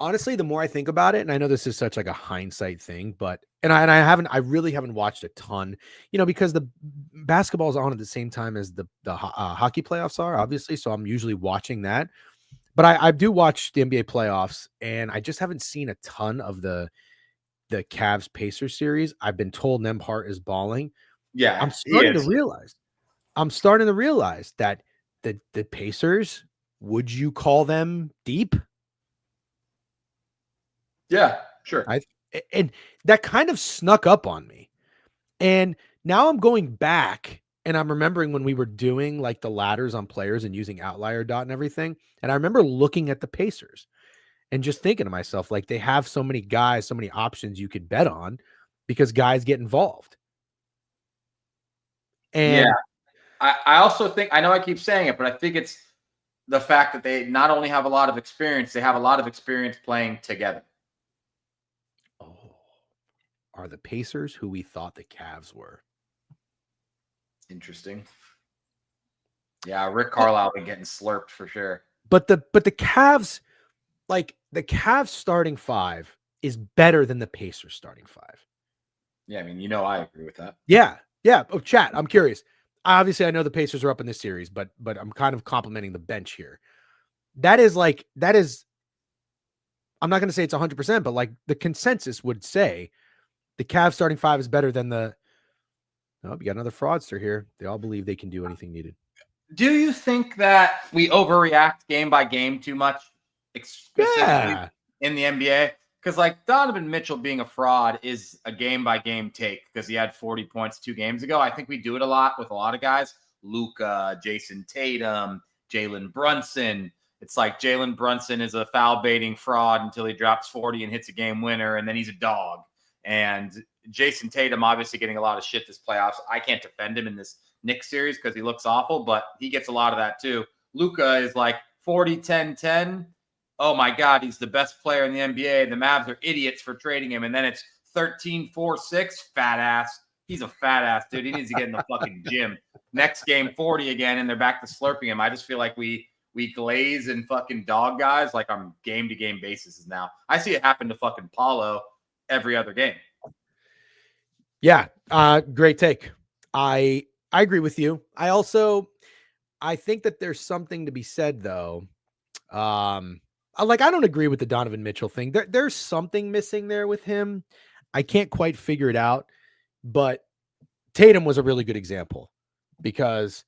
honestly, the more I think about it, and I know this is such like a hindsight thing, but I really haven't watched a ton, because the basketball is on at the same time as the hockey playoffs are, obviously. So I'm usually watching that, but I do watch the NBA playoffs, and I just haven't seen a ton of the Cavs Pacers series. I've been told Nembhard is balling. Yeah, I'm starting to realize that the Pacers, would you call them deep? Yeah, sure. And that kind of snuck up on me. And now I'm going back and I'm remembering when we were doing like the ladders on players and using outlier dot and everything. And I remember looking at the Pacers and just thinking to myself, like, they have so many guys, so many options you could bet on because guys get involved. And yeah, I also think, I know I keep saying it, but I think it's the fact that they not only have a lot of experience, they have a lot of experience playing together. Are the Pacers who we thought the Cavs were? Interesting. Yeah, Rick Carlisle been getting slurped for sure. But the Cavs, like the Cavs starting 5 is better than the Pacers starting 5. Yeah, I mean, I agree with that. Yeah. Oh, chat. I'm curious. Obviously, I know the Pacers are up in this series, but I'm kind of complimenting the bench here. That is. I'm not going to say it's 100%, but like the consensus would say the Cavs starting 5 is better than the. Oh, you got another fraudster here. They all believe they can do anything needed. Do you think that we overreact game by game too much, specifically in the NBA? Because like Donovan Mitchell being a fraud is a game by game take because he had 40 points 2 games ago. I think we do it a lot with a lot of guys. Luka, Jason Tatum, Jalen Brunson. It's like Jalen Brunson is a foul baiting fraud until he drops 40 and hits a game winner, and then he's a dog. And Jason Tatum obviously getting a lot of shit this playoffs. I can't defend him in this Knicks series because he looks awful, but he gets a lot of that too. Luka is like 40, 10, 10. Oh my God, he's the best player in the NBA. The Mavs are idiots for trading him. And then it's 13, 4, 6, fat ass. He's a fat ass dude. He needs to get in the fucking gym. Next game, 40 again, and they're back to slurping him. I just feel like we glaze and fucking dog guys like on game to game basis now. I see it happen to fucking Paulo every other game. Yeah, great take. I agree with you. I think that there's something to be said though. I don't agree with the Donovan Mitchell thing. There's something missing there with him. I can't quite figure it out, but Tatum was a really good example because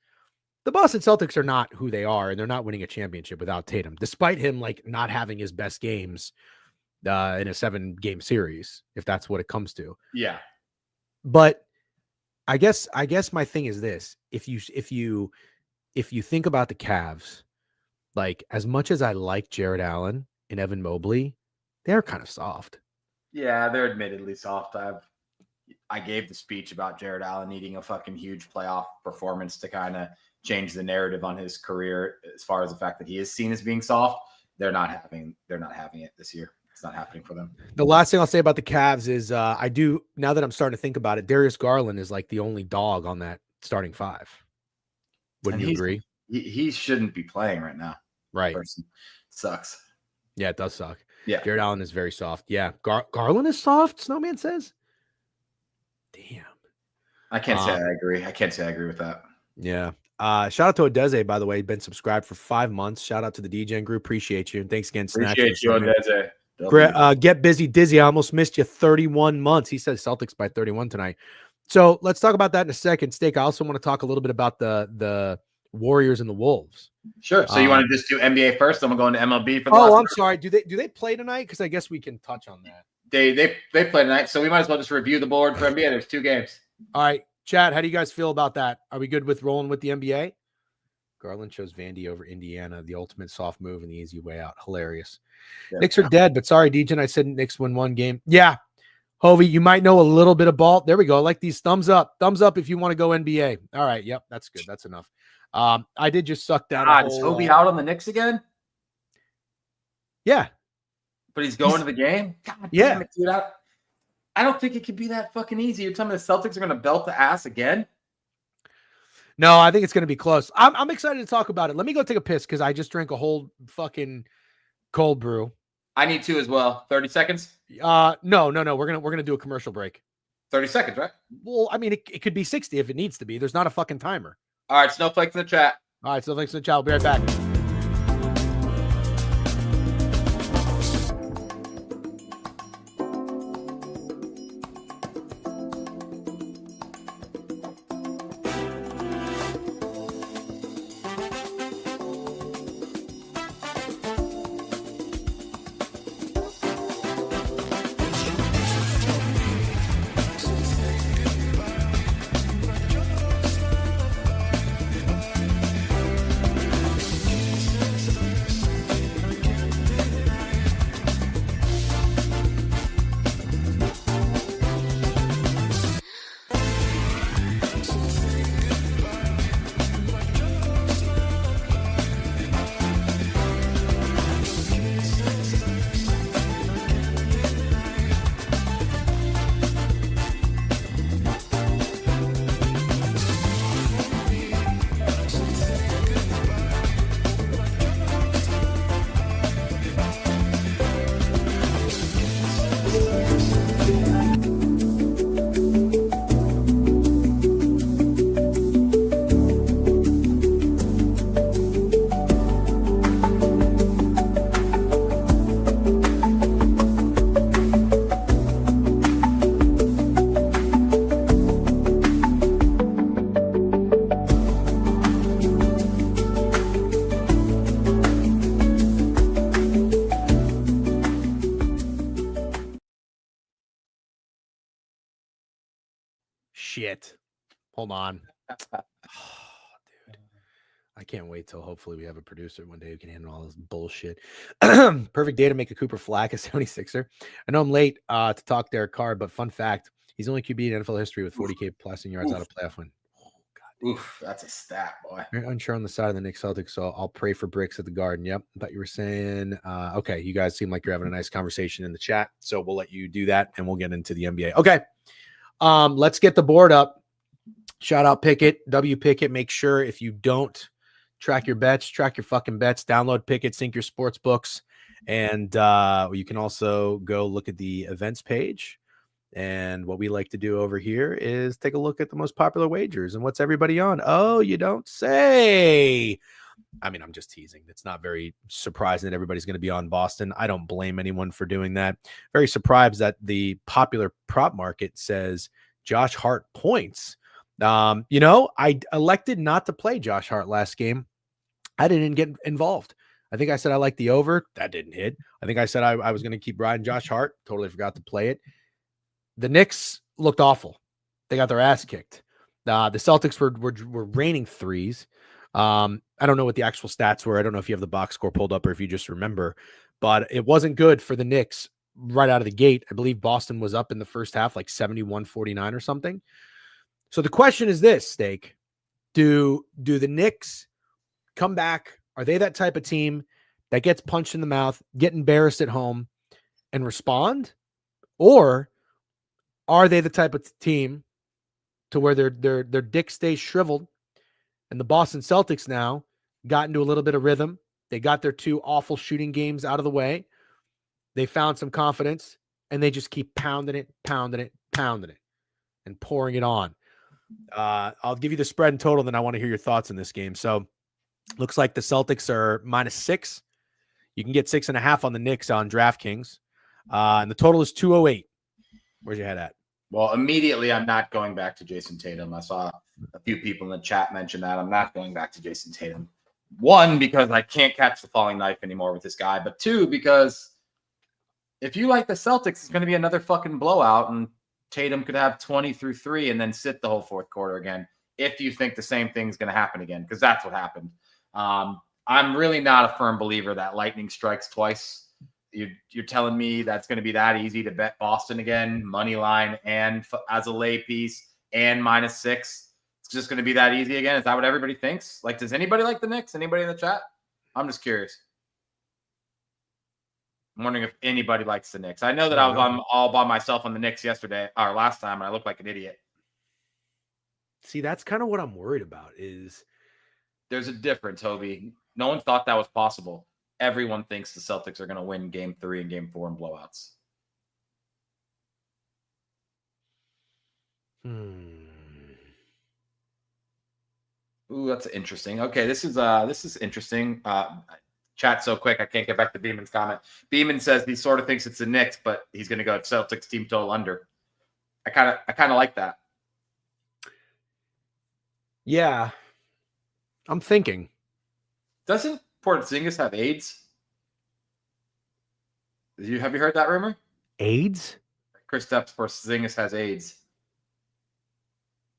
the Boston Celtics are not who they are, and they're not winning a championship without Tatum, despite him like not having his best games in a 7-game series, if that's what it comes to. Yeah. But I guess my thing is this: if you think about the Cavs, like as much as I like Jared Allen and Evan Mobley, they're kind of soft. Yeah, they're admittedly soft. I gave the speech about Jared Allen needing a fucking huge playoff performance to kind of change the narrative on his career as far as the fact that he is seen as being soft. They're not having it this year. It's not happening for them. The last thing I'll say about the Cavs is now that I'm starting to think about it, Darius Garland is like the only dog on that starting five. Wouldn't you agree? He shouldn't be playing right now. Right. Sucks. Yeah, it does suck. Yeah. Jared Allen is very soft. Yeah. Garland is soft, Snowman says. Damn. I can't say I agree. I can't say I agree with that. Yeah. Shout out to Odeze, by the way. Been subscribed for 5 months. Shout out to the DGen group. Appreciate you. And thanks again, Snatch. Appreciate you, Odeze. Get busy, Dizzy. I almost missed you 31 months. He says Celtics by 31 tonight. So let's talk about that in a second. Steak, I also want to talk a little bit about the Warriors and the Wolves. Sure. So you want to just do NBA first, then we'll go into MLB for the I'm sorry. Do they play tonight? Because I guess we can touch on that. They play tonight, so we might as well just review the board for NBA. There's 2 games. All right, Chad, how do you guys feel about that? Are we good with rolling with the NBA? Garland chose Vandy over Indiana, the ultimate soft move and the easy way out. Hilarious. Yeah, Knicks are dead, but sorry, DJ, I said Knicks win 1 game. Yeah, Hovey, you might know a little bit of ball. There we go. I like these thumbs up. Thumbs up if you want to go NBA. All right, yep, that's good. That's enough. I did just suck down. Is Hovey out on the Knicks again? Yeah. But he's going to the game? God damn it, dude. I don't think it could be that fucking easy. You're telling me the Celtics are going to belt the ass again? No, I think it's going to be close. I'm excited to talk about it. Let me go take a piss because I just drank a whole fucking cold brew. I need to as well. 30 seconds? No. We're gonna do a commercial break. 30 seconds, right? Well, I mean, it could be 60 if it needs to be. There's not a fucking timer. All right, Snowflakes in the chat. All right, Snowflakes in the chat. We'll be right back. Shit. Hold on. Oh, dude. I can't wait till hopefully we have a producer one day who can handle all this bullshit. Perfect day to make a Cooper Flack a 76er. I know I'm late to talk Derek Carr, but fun fact, he's only QB in NFL history with 40K plus in yards out of playoff win. Oh, God. Oof, that's a stat, boy. You're unsure on the side of the Knicks Celtics, so I'll pray for bricks at the Garden. Yep. I thought you were saying, okay, you guys seem like you're having a nice conversation in the chat, so we'll let you do that, and we'll get into the NBA. Okay. Let's get the board up. Shout out Pickett, W Pickett. Make sure if you don't track your bets, track your fucking bets. Download Pickett, sync your sports books, and you can also go look at the events page. And what we like to do over here is take a look at the most popular wagers and what's everybody on. Oh, you don't say. I mean, I'm just teasing. It's not very surprising that everybody's going to be on Boston. I don't blame anyone for doing that. Very surprised that the popular prop market says Josh Hart points. I elected not to play Josh Hart last game. I didn't get involved. I think I said I liked the over. That didn't hit. I think I said I was going to keep riding Josh Hart. Totally forgot to play it. The Knicks looked awful. They got their ass kicked. The Celtics were raining threes. I don't know what the actual stats were. I don't know if you have the box score pulled up or if you just remember, but it wasn't good for the Knicks right out of the gate. I believe Boston was up in the first half, like 71-49 or something. So the question is this, Steak. Do the Knicks come back? Are they that type of team that gets punched in the mouth, get embarrassed at home, and respond? Or are they the type of team to where their dick stays shriveled, and the Boston Celtics now got into a little bit of rhythm? They got their 2 awful shooting games out of the way. They found some confidence, and they just keep pounding it, and pouring it on. I'll give you the spread and total, then I want to hear your thoughts on this game. So looks like the Celtics are -6. You can get 6.5 on the Knicks on DraftKings. And the total is 208. Where's your head at? Well, immediately, I'm not going back to Jason Tatum. I saw a few people in the chat mention that. I'm not going back to Jason Tatum. 1, because I can't catch the falling knife anymore with this guy. But 2, because if you like the Celtics, it's going to be another fucking blowout. And Tatum could have 20 through 3 and then sit the whole fourth quarter again. If you think the same thing's going to happen again, because that's what happened. I'm really not a firm believer that lightning strikes twice. You're telling me that's going to be that easy to bet Boston again, money line, and as a lay piece, and -6. It's just going to be that easy again. Is that what everybody thinks? Like, does anybody like the Knicks? Anybody in the chat? I'm just curious. I'm wondering if anybody likes the Knicks. I know that I was all by myself on the Knicks yesterday or last time, and I looked like an idiot. See, that's kind of what I'm worried about. Is there's a difference, Hobie. No one thought that was possible. Everyone thinks the Celtics are going to win Game 3 and Game 4 in blowouts. Ooh, that's interesting. Okay, this is interesting. Chat so quick, I can't get back to Beeman's comment. Beeman says he sort of thinks it's the Knicks, but he's going to go Celtics team total under. I kind of like that. Yeah, I'm thinking. Doesn't Porzingis have AIDS? Have you heard that rumor? AIDS? Kristaps Porzingis has AIDS.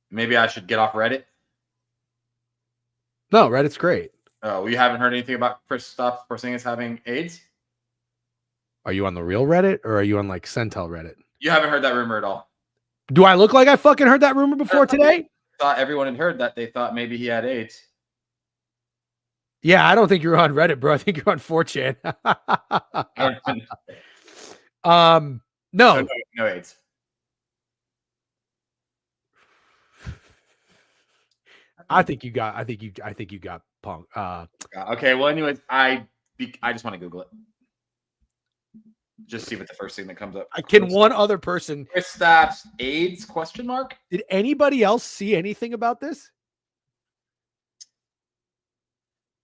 Maybe I should get off Reddit. No, Reddit's great. Oh, you haven't heard anything about Kristaps Porzingis having AIDS? Are you on the real Reddit or are you on like Centel Reddit? You haven't heard that rumor at all. Do I look like I fucking heard that rumor before today? Thought everyone had heard that. They thought maybe he had AIDS. Yeah, I don't think you're on Reddit, bro. I think you're on 4chan. No AIDS. I think you got punk. Okay. Well, anyways, I just want to Google it. Just see what the first thing that comes up. Can one other person? Kristaps AIDS ? Did anybody else see anything about this?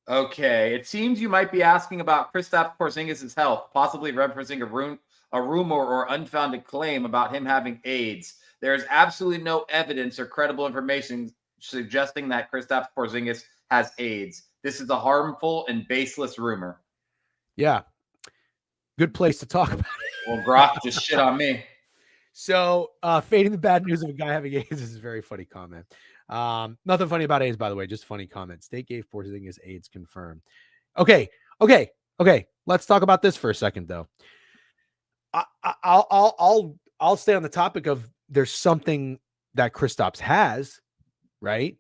Okay, it seems you might be asking about Kristaps Porzingis' health, possibly referencing a rumor or unfounded claim about him having AIDS. There is absolutely no evidence or credible information suggesting that Kristaps Porzingis has AIDS. This is a harmful and baseless rumor. Yeah, good place to talk about it. Well, Grok just shit on me. So, fading the bad news of a guy having AIDS is a very funny comment. Nothing funny about AIDS, by the way, just funny comment. State gave Porzingis AIDS confirmed. Okay. Let's talk about this for a second, though. I'll stay on the topic of there's something that Kristaps has, right?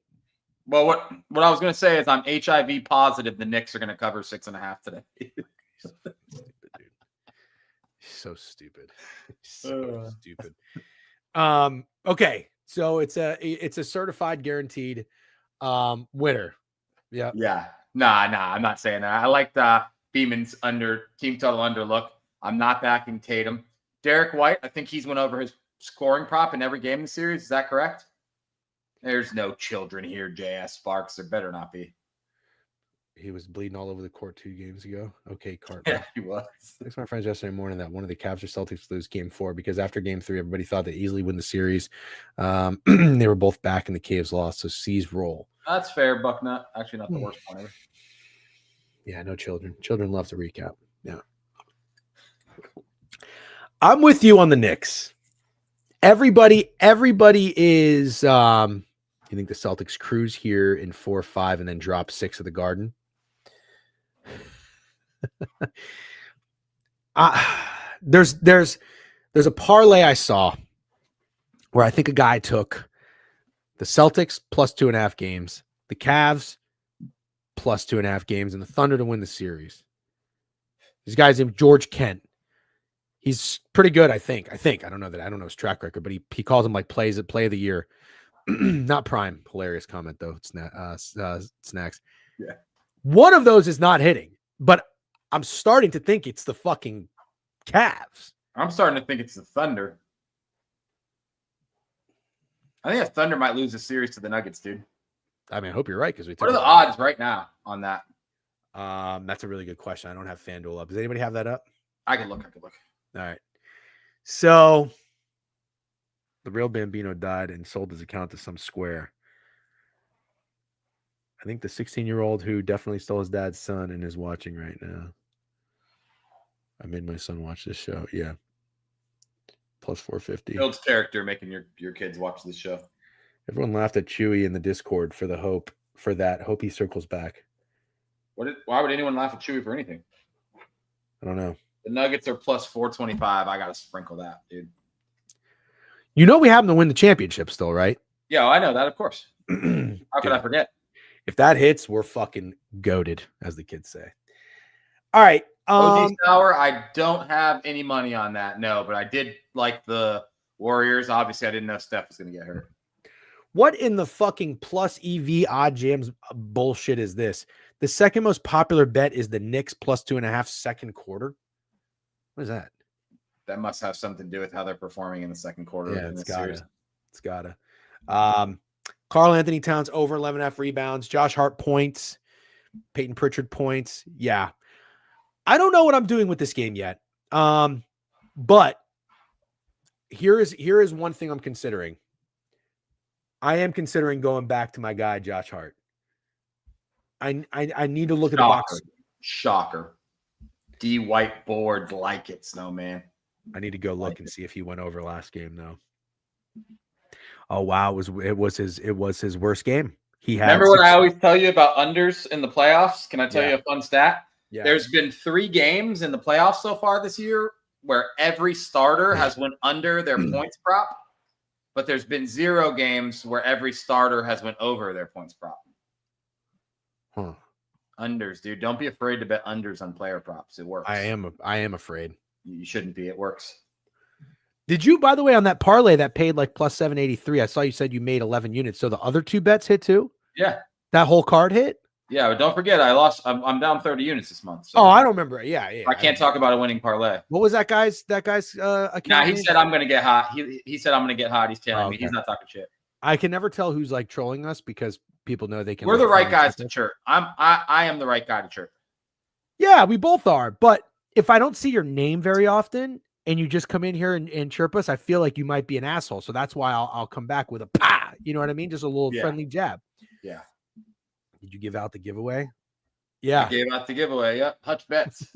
Well, what I was going to say is I'm HIV positive. The Knicks are going to cover 6.5 today. So stupid. So stupid. Okay. So it's a certified guaranteed winner. Yeah. Yeah. Nah. I'm not saying that. I like the Beeman's team total under look. I'm not backing Tatum. Derek White, I think he's went over his scoring prop in every game in the series. Is that correct? There's no children here, J.S. Sparks. There better not be. He was bleeding all over the court 2 games ago. Okay, Cartman. Yeah, he was. Thanks my friends yesterday morning that one of the Cavs or Celtics lose game 4 because after game 3, everybody thought they easily win the series. They were both back in the Caves lost, so C's roll. That's fair, Bucknut. Actually, not the worst one ever. Yeah, no children. Children love to recap. Yeah. I'm with you on the Knicks. Everybody is you think the Celtics cruise here in 4-5 and then drop 6 at the Garden? There's a parlay I saw where I think a guy took the Celtics plus 2.5 games, the Cavs plus 2.5 games, and the Thunder to win the series. This guy's named George Kent. He's pretty good, I think. I don't know his track record, but he calls him like play of the year. Not prime. Hilarious comment though. Snacks. Yeah. One of those is not hitting, but I'm starting to think it's the fucking Cavs. I'm starting to think it's the Thunder. I think the Thunder might lose the series to the Nuggets, dude. I mean, I hope you're right because What are the odds right now on that? That's a really good question. I don't have FanDuel up. Does anybody have that up? I could look. All right. So the real Bambino died and sold his account to some square. I think the 16-year-old who definitely stole his dad's son and is watching right now. I made my son watch this show. Yeah. Plus 450. Builds character making your kids watch this show. Everyone laughed at Chewy in the Discord for the hope for that. Hope he circles back. Why would anyone laugh at Chewy for anything? I don't know. The Nuggets are plus 425. I gotta sprinkle that, dude. You know we happen to win the championship still, right? Yeah, I know that, of course. How could I forget? If that hits, we're fucking goated, as the kids say. All right. OG Sour, I don't have any money on that, no, but I did like the Warriors. Obviously, I didn't know Steph was going to get hurt. What in the fucking plus EV odd jams bullshit is this? The second most popular bet is the Knicks plus 2.5 second quarter. What is that? That must have something to do with how they're performing in the second quarter. Yeah, it's gotta. Karl Anthony Towns over 11.5 rebounds. Josh Hart points. Peyton Pritchard points. Yeah. I don't know what I'm doing with this game yet. But here is one thing I'm considering. I am considering going back to my guy, Josh Hart. I need to look at the box. Shocker. D whiteboard like it, Snowman. I need to go look and see if he went over last game though. Oh wow, it was his worst game. He had. Remember what I always tell you about unders in the playoffs? Can I tell you a fun stat? Yeah. There's been 3 games in the playoffs so far this year where every starter has went under their points prop, but there's been 0 games where every starter has went over their points prop. Huh. Unders, dude. Don't be afraid to bet unders on player props. It works. I am afraid. You shouldn't be. It works. Did you, by the way, on that parlay that paid like plus 783? I saw you said you made 11 units. So the other 2 bets hit too? Yeah. That whole card hit? Yeah, but don't forget, I lost. I'm down 30 units this month. So I don't remember. Yeah. I can't talk about a winning parlay. What was that guy's account? Nah, he said I'm gonna get hot. He said I'm gonna get hot. He's telling me he's not talking shit. I can never tell who's like trolling us because people know they can. We're the right guys to chirp. I am the right guy to chirp. Yeah, we both are. But if I don't see your name very often and you just come in here and chirp us, I feel like you might be an asshole. So that's why I'll come back with a pa. You know what I mean? Just a little friendly jab. Yeah. Did you give out the giveaway? Yeah. I gave out the giveaway. Yep. Hutch bets.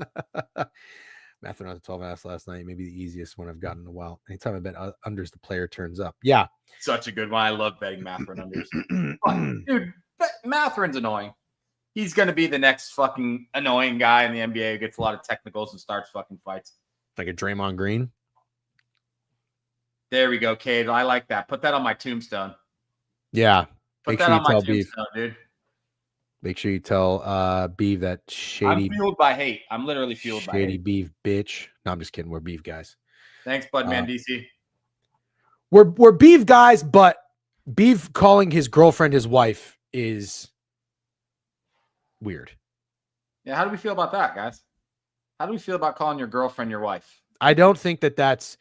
Mathing on the 12 ass last night. Maybe the easiest one I've gotten in a while. Anytime I bet unders, the player turns up. Yeah. Such a good one. I love betting Matherin unders. Dude, Matherin's annoying. He's going to be the next fucking annoying guy in the NBA who gets a lot of technicals and starts fucking fights. Like a Draymond Green. There we go, Cade. I like that. Put that on my tombstone. Yeah. Put that on my tombstone, dude. Make sure you tell Beef that shady. I'm fueled by hate. I'm literally fueled by hate. Shady Beef bitch. No, I'm just kidding. We're beef guys. Thanks, Budman DC. We're beef guys, but beef calling his girlfriend his wife is weird. Yeah, how do we feel about that, guys? How do we feel about calling your girlfriend your wife? I don't think that's.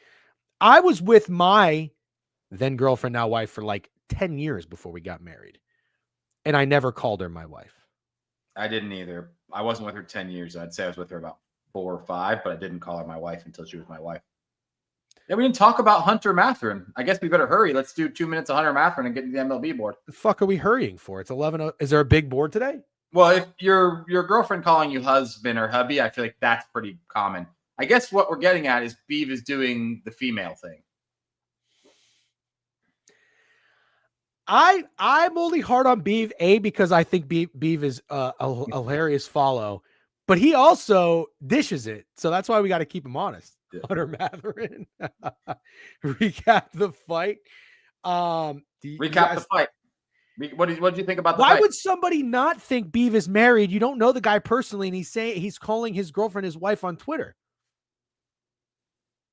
I was with my then girlfriend, now wife, for like 10 years before we got married, and I never called her my wife. I didn't either. I wasn't with her 10 years. I'd say I was with her about 4 or 5, but I didn't call her my wife until she was my wife. Yeah, we didn't talk about Hunter Matherin. I guess we better hurry. Let's do 2 minutes of Hunter Matherin and get to the MLB board. The fuck are we hurrying for? It's 11. Is there a big board today? Well, if your girlfriend calling you husband or hubby, I feel like that's pretty common. I guess what we're getting at is Beav is doing the female thing. I'm only hard on Beav, because I think Beav is a hilarious follow, but he also dishes it, so that's why we got to keep him honest. Yeah. Hunter Matherin. Recap the fight. Recap the fight. What did you think about the fight? Why would somebody not think Beav is married? You don't know the guy personally, and he's calling his girlfriend his wife on Twitter.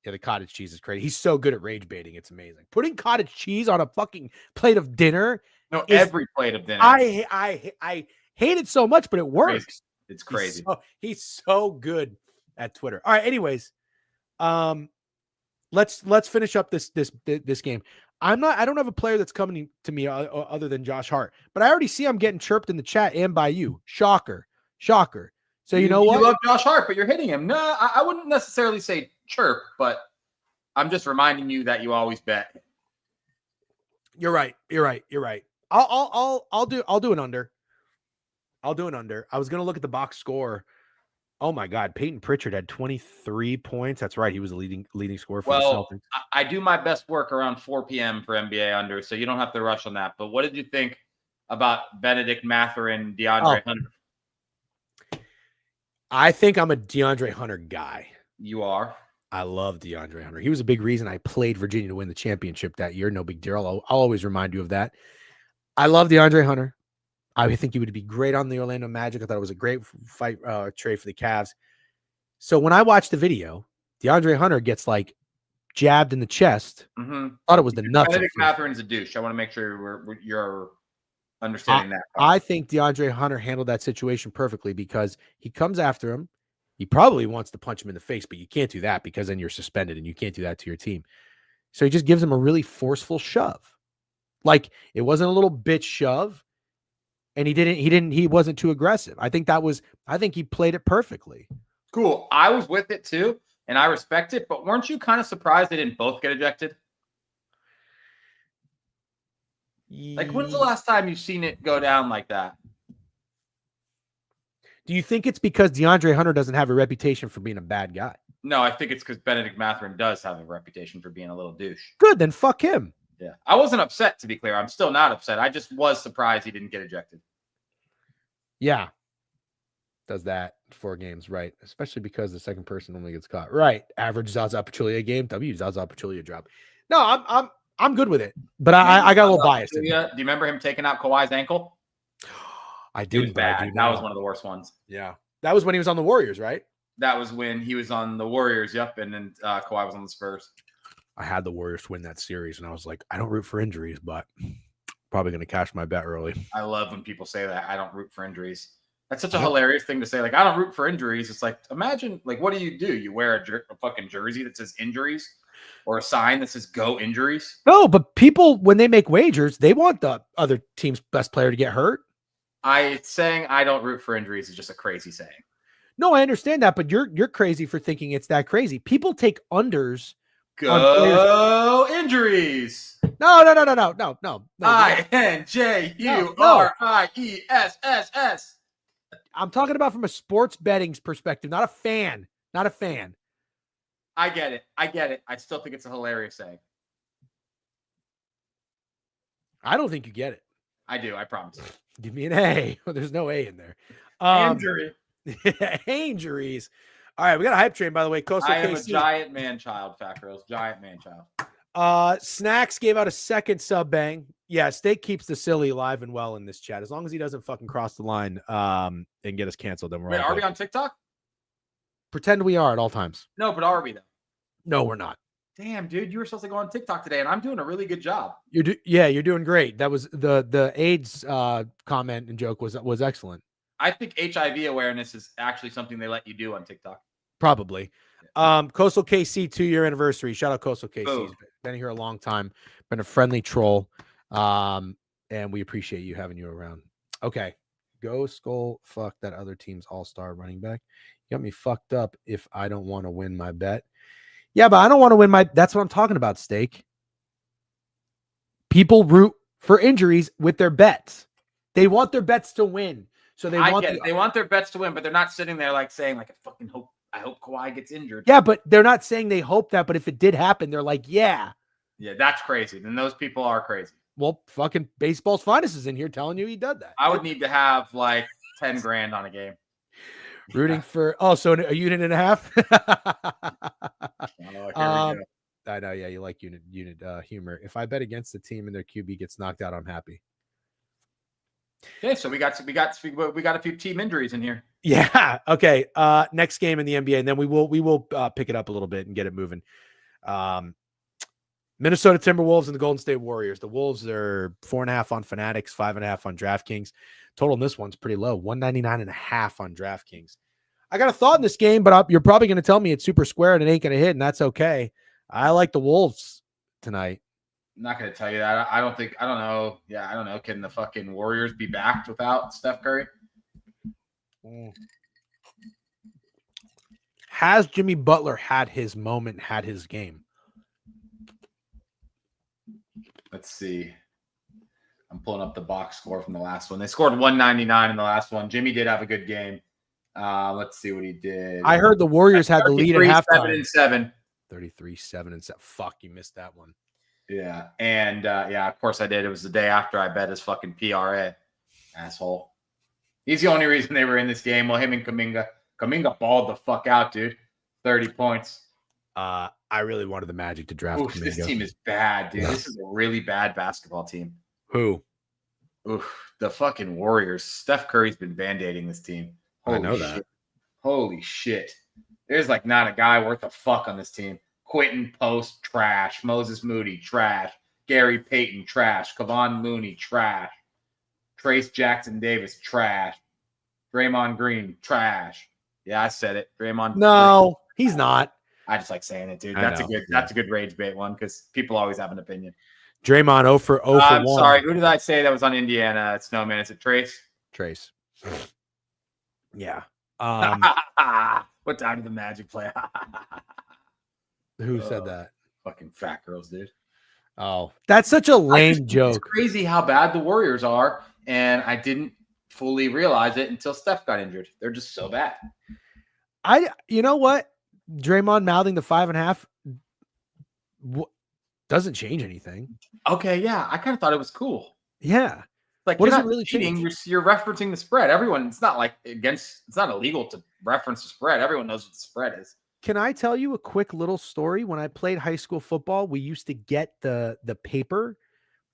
Yeah, the cottage cheese is crazy. He's so good at rage baiting. It's amazing. Putting cottage cheese on a fucking plate of dinner. No, every plate of dinner. I hate it so much, but it works. It's crazy. He's so good at Twitter. All right. Anyways, let's finish up this game. I don't have a player that's coming to me other than Josh Hart, but I already see I'm getting chirped in the chat and by you. Shocker. So you know what? You love Josh Hart, but you're hitting him. No, I wouldn't necessarily say chirp, but I'm just reminding you that you always bet. You're right. I'll do an under. I was gonna look at the box score. Oh my God, Peyton Pritchard had 23 points. That's right. He was a leading scorer for the Celtics. I do my best work around 4 p.m. for NBA under, so you don't have to rush on that. But what did you think about Benedict Matherin, DeAndre Hunter? I think I'm a DeAndre Hunter guy. You are? I love DeAndre Hunter. He was a big reason I played Virginia to win the championship that year. No big deal. I'll always remind you of that. I love DeAndre Hunter. I think he would be great on the Orlando Magic. I thought it was a great fight trade for the Cavs. So when I watched the video, DeAndre Hunter gets like jabbed in the chest. Mm-hmm. Thought it was the nuts. Benedict Matherin's a douche. I want to make sure you're understanding that. I think DeAndre Hunter handled that situation perfectly because he comes after him. He probably wants to punch him in the face, but you can't do that because then you're suspended and you can't do that to your team. So he just gives him a really forceful shove. Like it wasn't a little bitch shove. And he wasn't too aggressive. I think he played it perfectly. Cool. I was with it too, and I respect it, but weren't you kind of surprised they didn't both get ejected? Like, when's the last time you've seen it go down like that? Do you think it's because DeAndre Hunter doesn't have a reputation for being a bad guy? No, I think it's because Benedict Matherin does have a reputation for being a little douche. Good, then fuck him. Yeah. I wasn't upset, to be clear. I'm still not upset. I just was surprised he didn't get ejected. Yeah. Does that 4 games, right? Especially because the second person only gets caught. Right. Average Zaza Pachulia game. Zaza Pachulia drop. No, I'm good with it. But I got a little biased. Do you remember him taking out Kawhi's ankle? I do. It was bad. That was one of the worst ones. Yeah. That was when he was on the Warriors, right? That was when he was on the Warriors. Yep. And then Kawhi was on the Spurs. I had the Warriors to win that series, and I was like, I don't root for injuries, but probably going to cash my bet early. I love when people say that. I don't root for injuries. That's such a hilarious thing to say. Like, I don't root for injuries. It's like, imagine, like, what do? You wear a fucking jersey that says injuries or a sign that says go injuries? No, but people, when they make wagers, they want the other team's best player to get hurt. Saying I don't root for injuries is just a crazy saying. No, I understand that, but you're crazy for thinking it's that crazy. People take unders. Go injuries. No. INJURIESSS. I'm talking about from a sports betting perspective, not a fan. I get it. I still think it's a hilarious saying. I don't think you get it. I do. I promise. Give me an A. There's no A in there. Injury. Injuries. All right, we got a hype train, by the way. Coastal I am KC. a giant man child, Fat Girls. Giant man child. Snacks gave out a second sub bang. Yeah, Steak keeps the silly alive and well in this chat. As long as he doesn't fucking cross the line and get us canceled, then we're all are good. we on TikTok? Pretend we are at all times. No, but are we though? No, we're not. Damn, dude, you were supposed to go on TikTok today, and I'm doing a really good job. You're doing great. That was the AIDS comment and joke was excellent. I think HIV awareness is actually something they let you do on TikTok. Probably. Coastal KC 2-year anniversary. Shout out Coastal KC. Oh. He's been here a long time. Been a friendly troll. And we appreciate you having you around. Okay. Go Skull. Fuck that other team's all-star running back. You got me fucked up if I don't want to win my bet. Yeah, but I don't want to win that's what I'm talking about, Steak. People root for injuries with their bets. They want their bets to win. So they want their bets to win, but they're not sitting there like saying like I hope Kawhi gets injured. Yeah, but they're not saying they hope that, but if it did happen, they're like, yeah. Yeah, that's crazy. Then those people are crazy. Well, fucking baseball's finest is in here telling you he did that. I would need to have like 10 grand on a game. Rooting for so a unit and a half. I know, yeah, you like unit humor. If I bet against the team and their QB gets knocked out, I'm happy. Okay, so we got a few team injuries in here. Yeah. Okay. Next game in the NBA, and then we will pick it up a little bit and get it moving. Minnesota Timberwolves and the Golden State Warriors. The Wolves are 4.5 on Fanatics, 5.5 on DraftKings. Total in this one's pretty low, 199.5 on DraftKings. I got a thought in this game, but you're probably going to tell me it's super square and it ain't going to hit, and that's okay. I like the Wolves tonight. I'm not going to tell you that. I don't know. Yeah, I don't know. Can the fucking Warriors be backed without Steph Curry? Has Jimmy Butler had his moment, had his game? Let's see. I'm pulling up the box score from the last one. They scored 199 in the last one. Jimmy did have a good game. Let's see what he did. I heard the Warriors had the lead at halftime. 7-7. 33-7. Fuck, you missed that one. Yeah. And yeah, of course I did. It was the day after I bet his fucking PRA. Asshole. He's the only reason they were in this game. Well, him and Kuminga. Kuminga balled the fuck out, dude. 30 points. I really wanted the Magic to draft Kuminga. This team is bad, dude. This is a really bad basketball team. Who? The fucking Warriors. Steph Curry's been band-aiding this team. I know that. Holy shit. There's like not a guy worth a fuck on this team. Quentin Post, trash. Moses Moody, trash. Gary Payton, trash. Kevon Looney, trash. Trace Jackson Davis, trash. Draymond Green, trash. Yeah, I said it. Draymond. No, he's not. I just like saying it, dude. That's a good rage bait one because people always have an opinion. Draymond 0 for 1. I'm sorry. Who did I say that was on Indiana Snowman? Is it Trace? Trace. Yeah. What time did the Magic play? Who said that? Fucking fat girls, dude. Oh, that's such a lame joke. It's crazy how bad the Warriors are, and I didn't fully realize it until Steph got injured. They're just so bad. You know what? Draymond mouthing the 5.5 doesn't change anything. Okay, yeah, I kind of thought it was cool. Yeah, like what does it really cheating? You're referencing the spread. Everyone, it's not like it's not illegal to reference the spread. Everyone knows what the spread is. Can I tell you a quick little story? When I played high school football, we used to get the paper.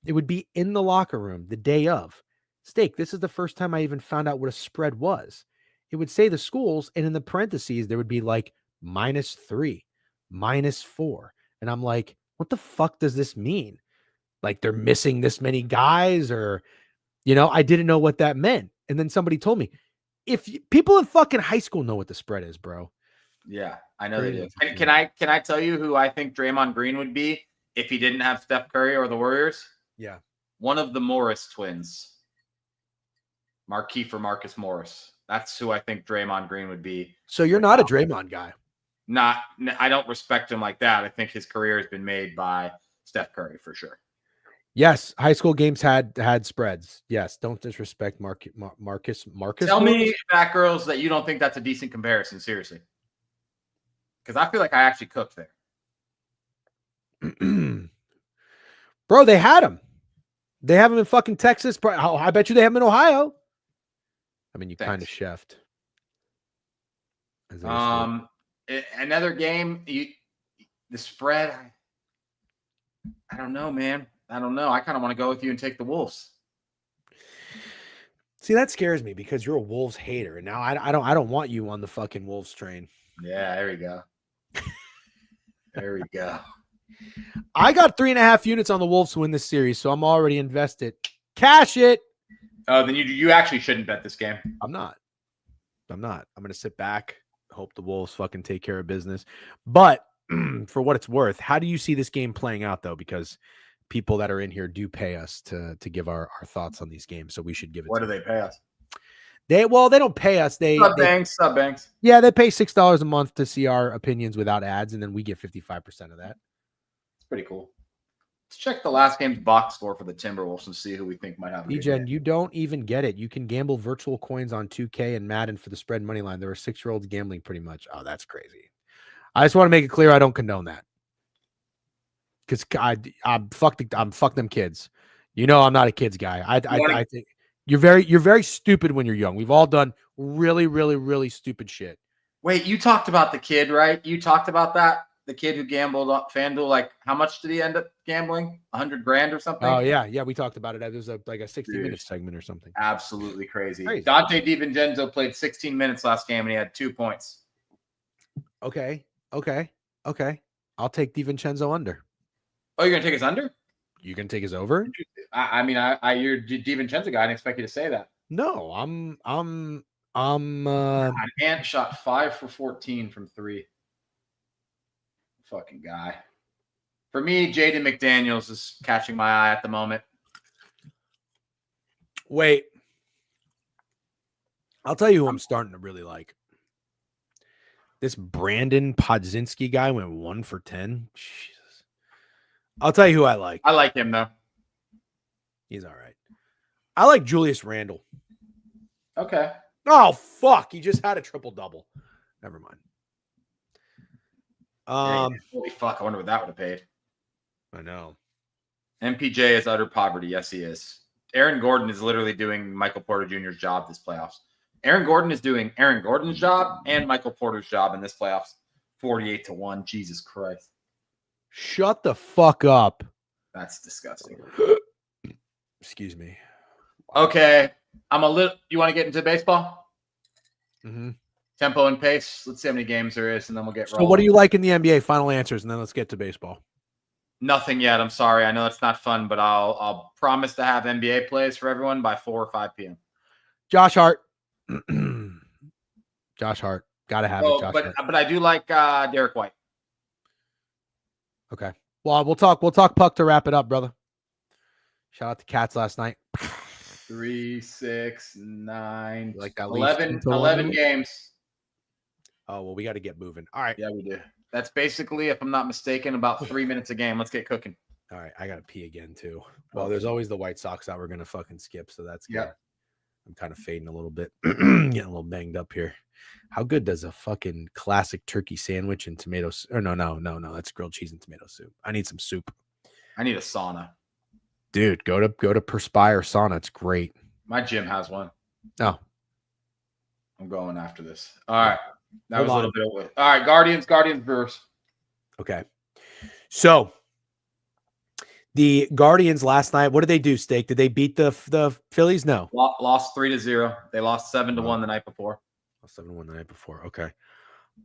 It would be in the locker room the day of. Steak, this is the first time I even found out what a spread was. It would say the schools, and in the parentheses, there would be like -3, -4. And I'm like, what the fuck does this mean? Like they're missing this many guys, or, I didn't know what that meant. And then somebody told me, people in fucking high school know what the spread is, bro. Yeah, I know they do. Can I tell you who I think Draymond Green would be if he didn't have Steph Curry or the Warriors? Yeah. One of the Morris twins. Markieff or Marcus Morris. That's who I think Draymond Green would be. So you're not a Draymond guy. I don't respect him like that. I think his career has been made by Steph Curry for sure. Yes, high school games had spreads. Yes, don't disrespect Marcus. Tell me, fat girls, that you don't think that's a decent comparison. Seriously, because I feel like I actually cooked there. Bro, they had him. They have him in fucking Texas. I bet you they have him in Ohio. I mean, you kind of chefed. Another game. The spread. I don't know, man. I don't know. I kind of want to go with you and take the Wolves. See, that scares me because you're a Wolves hater, and now I don't want you on the fucking Wolves train. Yeah, there we go. There we go. I got 3.5 units on the Wolves to win this series, so I'm already invested. Cash it. Oh, then you actually shouldn't bet this game. I'm not. I'm going to sit back, hope the Wolves fucking take care of business. But for what it's worth, how do you see this game playing out, though? Because people that are in here do pay us to give our thoughts on these games, so we should give it. What to do them. they pay us? They don't pay us. Sub banks. Yeah, they pay $6 a month to see our opinions without ads, and then we get 55% of that. It's pretty cool. Let's check the last game's box score for the Timberwolves and see who we think might have a good Degen, game. you don't even get it. You can gamble virtual coins on 2K and Madden for the spread money line. There are 6-year-olds gambling pretty much. Oh, that's crazy. I just want to make it clear I don't condone that. Because I'm fuck them kids. You know I'm not a kids guy. I think you're very stupid when you're young. We've all done really, really, really stupid shit. Wait, you talked about the kid, right? You talked about that? The kid who gambled on FanDuel, like how much did he end up gambling? $100,000 or something? Oh yeah, we talked about it. There was a 60-minute segment or something. Absolutely crazy. Crazy. Dante DiVincenzo played 16 minutes last game and he had 2 points. Okay. I'll take DiVincenzo under. Oh, you're gonna take his under? You can take his over? I mean, you're a DiVincenzo guy. I didn't expect you to say that. No, I'm Ant shot 5 for 14 from 3. Fucking guy. For me, Jaden McDaniels is catching my eye at the moment. Wait. I'll tell you who I'm starting to really like. This Brandon Podzinski guy went 1 for 10. Jesus. I'll tell you who I like. I like him, though. He's all right. I like Julius Randle. Okay. Oh, fuck. He just had a triple-double. Never mind. Holy fuck. I wonder what that would have paid. I know. MPJ is utter poverty. Yes, he is. Aaron Gordon is literally doing Michael Porter Jr.'s job this playoffs. Aaron Gordon is doing Aaron Gordon's job and Michael Porter's job in this playoffs. 48-1. Jesus Christ. Shut the fuck up. That's disgusting. Excuse me. Okay. You want to get into baseball? Mm-hmm. Tempo and pace. Let's see how many games there is, and then we'll get rolling. So what do you like in the NBA? Final answers, and then let's get to baseball. Nothing yet. I'm sorry. I know it's not fun, but I'll promise to have NBA plays for everyone by 4 or 5 p.m. Josh Hart. Josh Hart. Gotta have it. Josh Hart. But I do like Derek White. Okay. Well, we'll talk puck to wrap it up, brother. Shout out to Cats last night. 3, 6, 9, like that 11 games. Oh, well, we got to get moving. All right. Yeah, we do. That's basically, if I'm not mistaken, about 3 minutes a game. Let's get cooking. All right. I got to pee again, too. Well, there's always the White Sox that we're going to fucking skip, so that's good. Yeah. I'm kind of fading a little bit. Getting a little banged up here. How good does a fucking classic turkey sandwich and tomatoes? Or no. That's grilled cheese and tomato soup. I need some soup. I need a sauna. Dude, go to Perspire Sauna. It's great. My gym has one. Oh. I'm going after this. All right. That Hold was on. a little bit away. All right, Guardians, Brewers. Okay. So the Guardians last night, what did they do, Steak? Did they beat the Phillies? No. Lost 3-0. They lost 7-1 the night before. 7-1 the night before. Okay.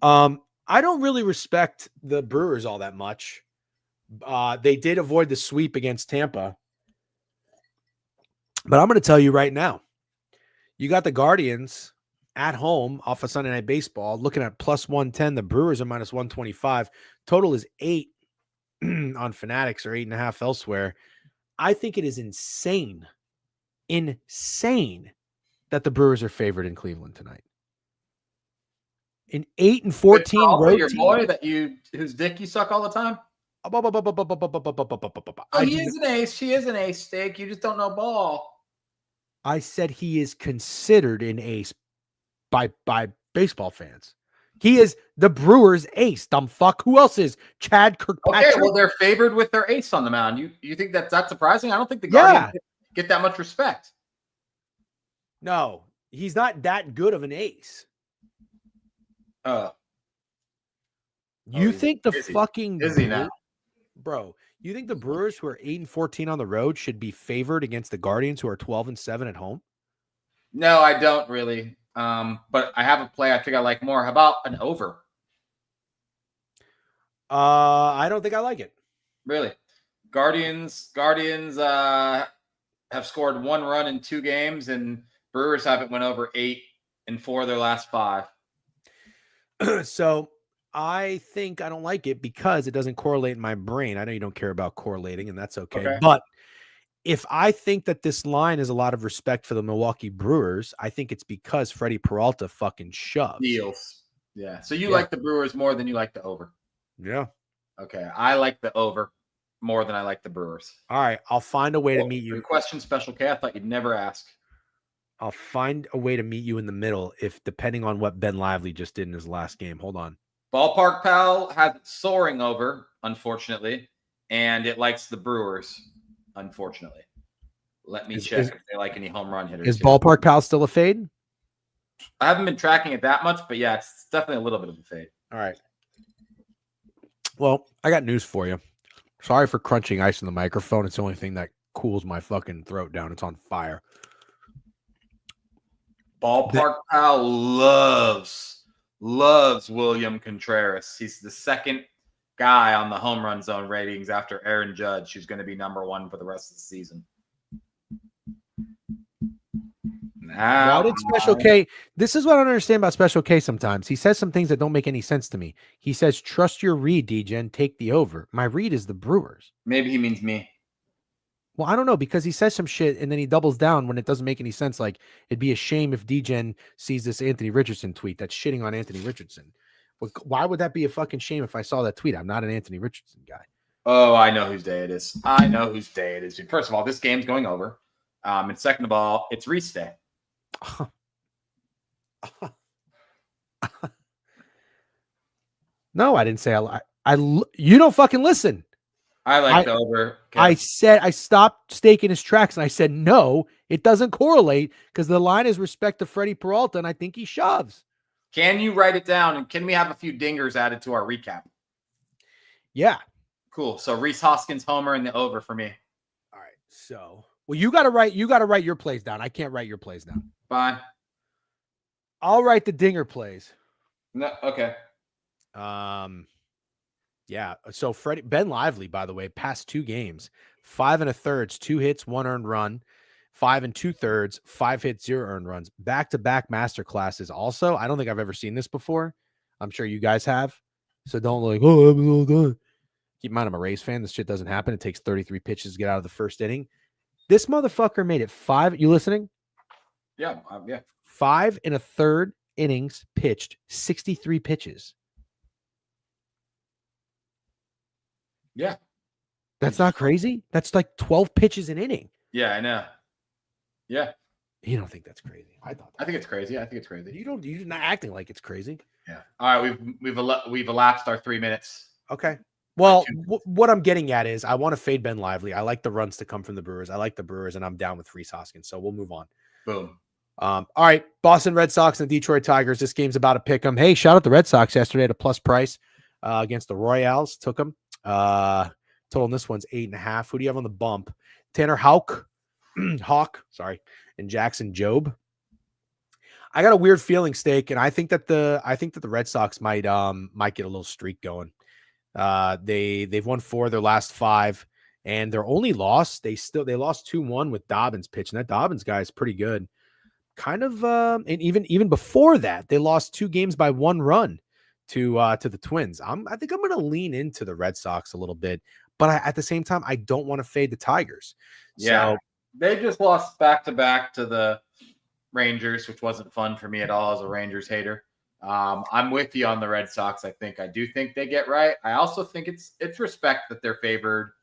I don't really respect the Brewers all that much. They did avoid the sweep against Tampa. But I'm going to tell you right now, you got the Guardians at home off of Sunday Night Baseball looking at plus 110. The Brewers are minus 125. Total is 8 on Fanatics or 8.5 elsewhere. I think it is insane that the Brewers are favored in Cleveland tonight. An 8-14 road your team. boy whose dick you suck all the time. He is an ace. He is an ace, Steak. You just don't know ball. I said he is considered an ace by baseball fans. He is the Brewers' ace. Dumb fuck. Who else is Chad Kirkpatrick? Okay, well they're favored with their ace on the mound. You think that's surprising? I don't think the Guardians get that much respect. No, he's not that good of an ace. You think the fucking is he now? Bro, you think the Brewers, who are 8-14 on the road, should be favored against the Guardians, who are 12-7 at home? No, I don't really. But I have a play I think I like more. How about an over? I don't think I like it. Really. Guardians have scored 1 run in 2 games, and Brewers haven't went over 8 in 4 of their last 5. So I think I don't like it because it doesn't correlate in my brain. I know you don't care about correlating, and that's okay. Okay. But if I think that this line is a lot of respect for the Milwaukee Brewers, I think it's because Freddie Peralta fucking shoves. Deals. Yeah. So you Yeah. like the Brewers more than you like the over. Yeah. Okay. I like the over more than I like the Brewers. All right. I'll find a way to meet you. Good question, Special K. I thought you'd never ask. I'll find a way to meet you in the middle if depending on what Ben Lively just did in his last game. Hold on. Ballpark Pal has it soaring over, unfortunately, and it likes the Brewers, unfortunately. Let me check if they like any home run hitters. Is Ballpark Pal still a fade? I haven't been tracking it that much, but yeah, it's definitely a little bit of a fade. All right. Well, I got news for you. Sorry for crunching ice in the microphone. It's the only thing that cools my fucking throat down. It's on fire. Ballpark Pal loves William Contreras. He's the second guy on the home run zone ratings after Aaron Judge, who's going to be number 1 for the rest of the season. Why did Special K? This is what I don't understand about Special K sometimes. He says some things that don't make any sense to me. He says, trust your read, DGen, take the over. My read is the Brewers. Maybe he means me. Well, I don't know, because he says some shit and then he doubles down when it doesn't make any sense. Like, it'd be a shame if DGen sees this Anthony Richardson tweet that's shitting on Anthony Richardson. Why would that be a fucking shame if I saw that tweet? I'm not an Anthony Richardson guy. Oh, I know whose day it is. First of all, this game's going over. And second of all, it's Reese Day. No, I didn't say you don't fucking listen. I like the over. Okay. I said I stopped staking his tracks and I said, no, it doesn't correlate because the line is respect to Freddie Peralta and I think he shoves. Can you write it down? And can we have a few dingers added to our recap? Yeah. Cool. So Rhys Hoskins homer and the over for me. All right. So, well, you got to write your plays down. I can't write your plays down. Fine. I'll write the dinger plays. No. Okay. Yeah. So Ben Lively, by the way, past 2 games, 5 1/3, 2 hits, 1 earned run, 5 2/3, 5 hits, 0 earned runs, back-to-back master classes. Also, I don't think I've ever seen this before. I'm sure you guys have. So don't like, oh, I'm all done. Keep in mind, I'm a Rays fan. This shit doesn't happen. It takes 33 pitches to get out of the first inning. This motherfucker made it 5. You listening? Yeah. Yeah. 5 1/3 innings pitched, 63 pitches. Yeah. That's not crazy. That's like 12 pitches an inning. Yeah, I know. Yeah. You don't think that's crazy? I think it's crazy. You're not acting like it's crazy. Yeah. All right. We've elapsed our 3 minutes. Okay. Well, what I'm getting at is I want to fade Ben Lively. I like the runs to come from the Brewers. I like the Brewers, and I'm down with Rhys Hoskins. So we'll move on. Boom. All right. Boston Red Sox and Detroit Tigers. This game's about to pick them. Hey, shout out the Red Sox yesterday at a plus price against the Royals. Took them. Total in this one's 8.5. Who do you have on the bump? Tanner Houck, and Jackson Jobe. I got a weird feeling, Steak, and I think that the Red Sox might get a little streak going. They've won 4 of their last 5, and their only loss they lost 2-1 with Dobbins pitching. That Dobbins guy is pretty good. Kind of, and even before that, they lost 2 games by 1 run to the Twins. I think I'm going to lean into the Red Sox a little bit, but at the same time, I don't want to fade the Tigers. Yeah, so, they just lost back-to-back to the Rangers, which wasn't fun for me at all as a Rangers hater. I'm with you on the Red Sox. I do think they get right. I also think it's respect that they're favored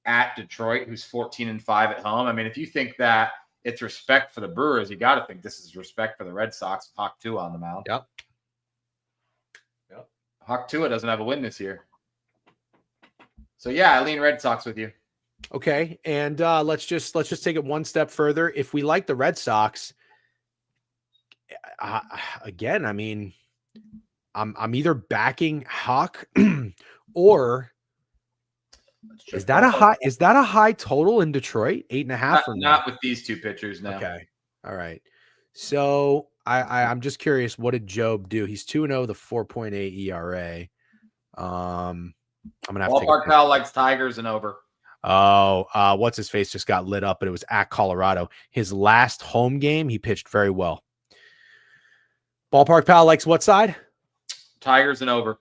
at Detroit, who's 14-5 at home. I mean, if you think that it's respect for the Brewers, you got to think this is respect for the Red Sox. Hawk Tua on the mound. Yep. Hawk Tua doesn't have a win this year. So yeah, I lean Red Sox with you. Okay, and let's just take it one step further. If we like the Red Sox, again, I mean, I'm either backing Hawk or is that a high total in Detroit? 8.5 not with these 2 pitchers now. Okay, all right. So I'm just curious, what did Jobe do? He's 2-0 with a 4.8 ERA. I'm gonna have to take a Ballpark picture. Pal likes Tigers and over. Oh, what's his face just got lit up, but it was at Colorado. His last home game, he pitched very well. Ballpark Pal likes what side? Tigers and over.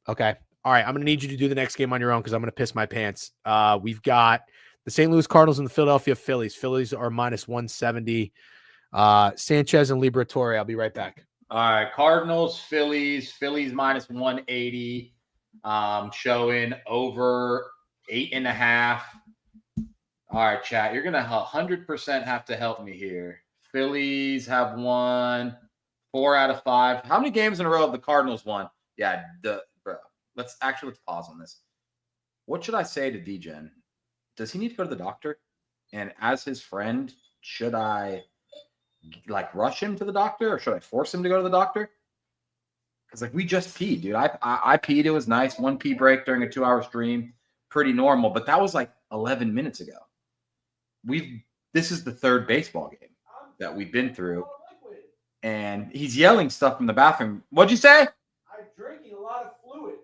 Okay. All right. I'm going to need you to do the next game on your own because I'm going to piss my pants. We've got the St. Louis Cardinals and the Philadelphia Phillies. Phillies are minus 170. Sanchez and Liberatore. I'll be right back. All right. Cardinals, Phillies. Phillies minus 180. Showing over 8.5. All right, chat. You're going to 100% have to help me here. Phillies have won 4 out of 5. How many games in a row have the Cardinals won? Yeah, bro. Let's pause on this. What should I say to DGen? Does he need to go to the doctor? And as his friend, should I rush him to the doctor, or should I force him to go to the doctor? Because we just peed, dude. I peed. It was nice. 1 pee break during a 2-hour stream, pretty normal. But that was 11 minutes ago. This is the 3rd baseball game that we've been through, and he's yelling stuff from the bathroom. What'd you say? I'm drinking a lot of fluids.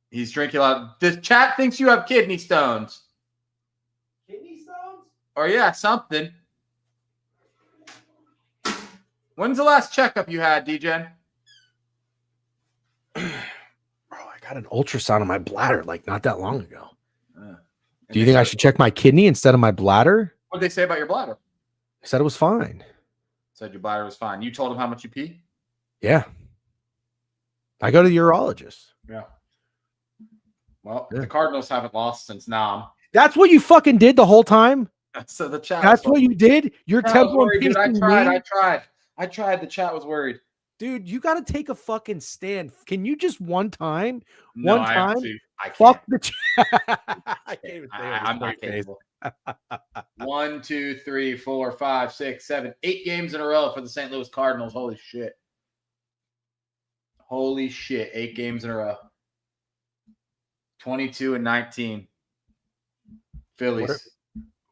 He's drinking a lot. The chat thinks you have kidney stones. Kidney stones? Or yeah, something. When's the last checkup you had, DGen? Bro, I got an ultrasound on my bladder not that long ago. Do you think I should check my kidney instead of my bladder? What did they say about your bladder? I said it was fine. Said your bladder was fine. You told them how much you pee? Yeah. I go to the urologist. Yeah. Well, Yeah. the Cardinals haven't lost since Nam. That's what you fucking did the whole time? So the chat. That's what you did? You're temple and dude, I pacing tried. The chat was worried. Dude, you got to take a fucking stand. Can you just one time? No, one time? I can't. Fuck the chat. I can't even say I'm not capable. 1, 2, 3, 4, 5, 6, 7, 8 games in a row for the St. Louis Cardinals. Holy shit. 8 games in a row. 22 and 19. Phillies.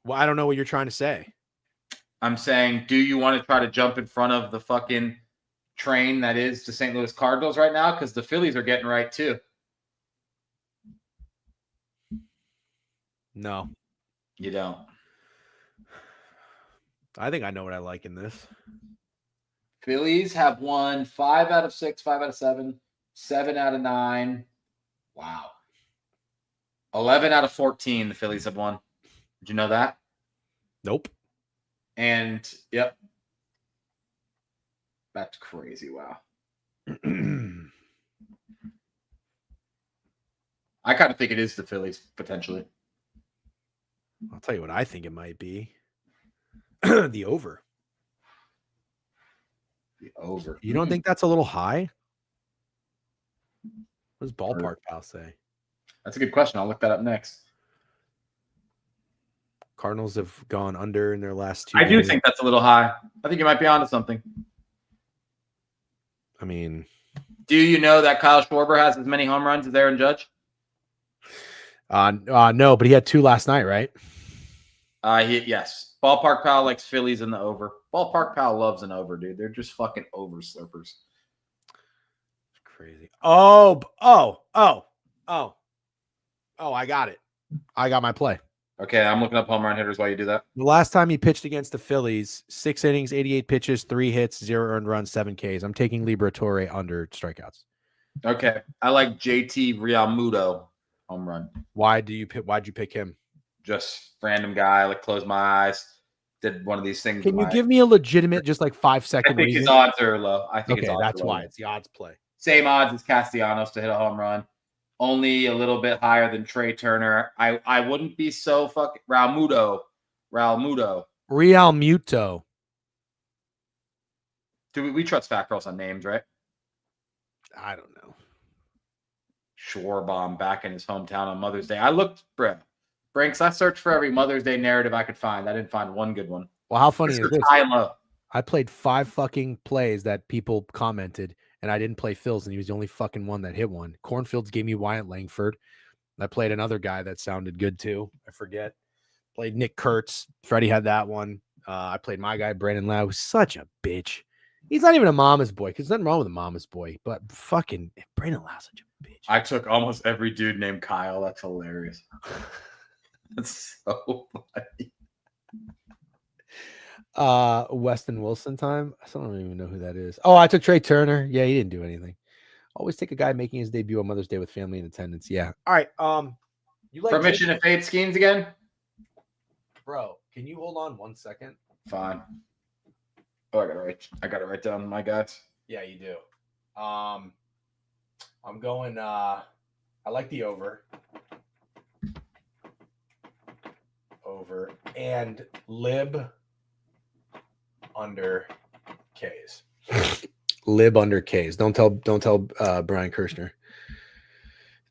Well, I don't know what you're trying to say. I'm saying, do you want to try to jump in front of the fucking train that is the St. Louis Cardinals right now? Because the Phillies are getting right too. No. You don't. I think I know what I like in this. Phillies have won 5 out of 6, 5 out of 7, 7 out of 9. Wow. 11 out of 14 the Phillies have won. Did you know that? Nope. And, yep. That's crazy. Wow. I kind of think it is the Phillies, potentially. I'll tell you what I think it might be. The over. The over. You don't think that's a little high? What does Ballpark Pal say? That's a good question. I'll look that up next. Cardinals have gone under in their last 2 I do games. think that's a little high. I think you might be onto something. I mean, do you know that Kyle Schwarber has as many home runs as Aaron Judge? No, but he had 2 last night, right? Yes. Ballpark Pal likes Phillies in the over. Ballpark Pal loves an over, dude. They're just fucking over slurpers. Crazy. Oh, I got it. I got my play. Okay, I'm looking up home run hitters while you do that. The last time he pitched against the Phillies, 6 innings, 88 pitches, 3 hits, 0 earned runs, 7 Ks. I'm taking Liberatore under strikeouts. Okay. I like JT Realmuto home run. Why'd you pick him? Just random guy, closed my eyes, did one of these things. Can you give me a legitimate, just 5-second I think reason? his odds are low. I think Okay, that's why. It's the odds play. Same odds as Castellanos to hit a home run. Only a little bit higher than Trey Turner. I wouldn't be so fucking Realmuto. Do we trust Fat Girls on names, right? I don't know. Schwarbaum back in his hometown on Mother's Day. I looked, Brinks, I searched for every Mother's Day narrative I could find. I didn't find one good one. Well, how funny is this? High and low. I played 5 fucking plays that people commented, and I didn't play Phil's, and he was the only fucking one that hit one. Cornfields gave me Wyatt Langford. I played another guy that sounded good too. I forget. Played Nick Kurtz. Freddie had that one. I played my guy, Brandon Lau, who's such a bitch. He's not even a mama's boy, because there's nothing wrong with a mama's boy, but fucking Brandon Lau's such a bitch. I took almost every dude named Kyle. That's hilarious. That's so funny. Weston Wilson time. I still don't even know who that is. Oh, I took Trey Turner. Yeah, he didn't do anything. Always take a guy making his debut on Mother's Day with family in attendance. Yeah. All right. You like Permission to fade schemes again? bro? Can you hold on 1 second? Fine. Oh, I gotta write down my guys. Yeah, you do. I'm going. I like the over. Over and lib under K's. Lib under K's. Don't tell Brian Kirshner.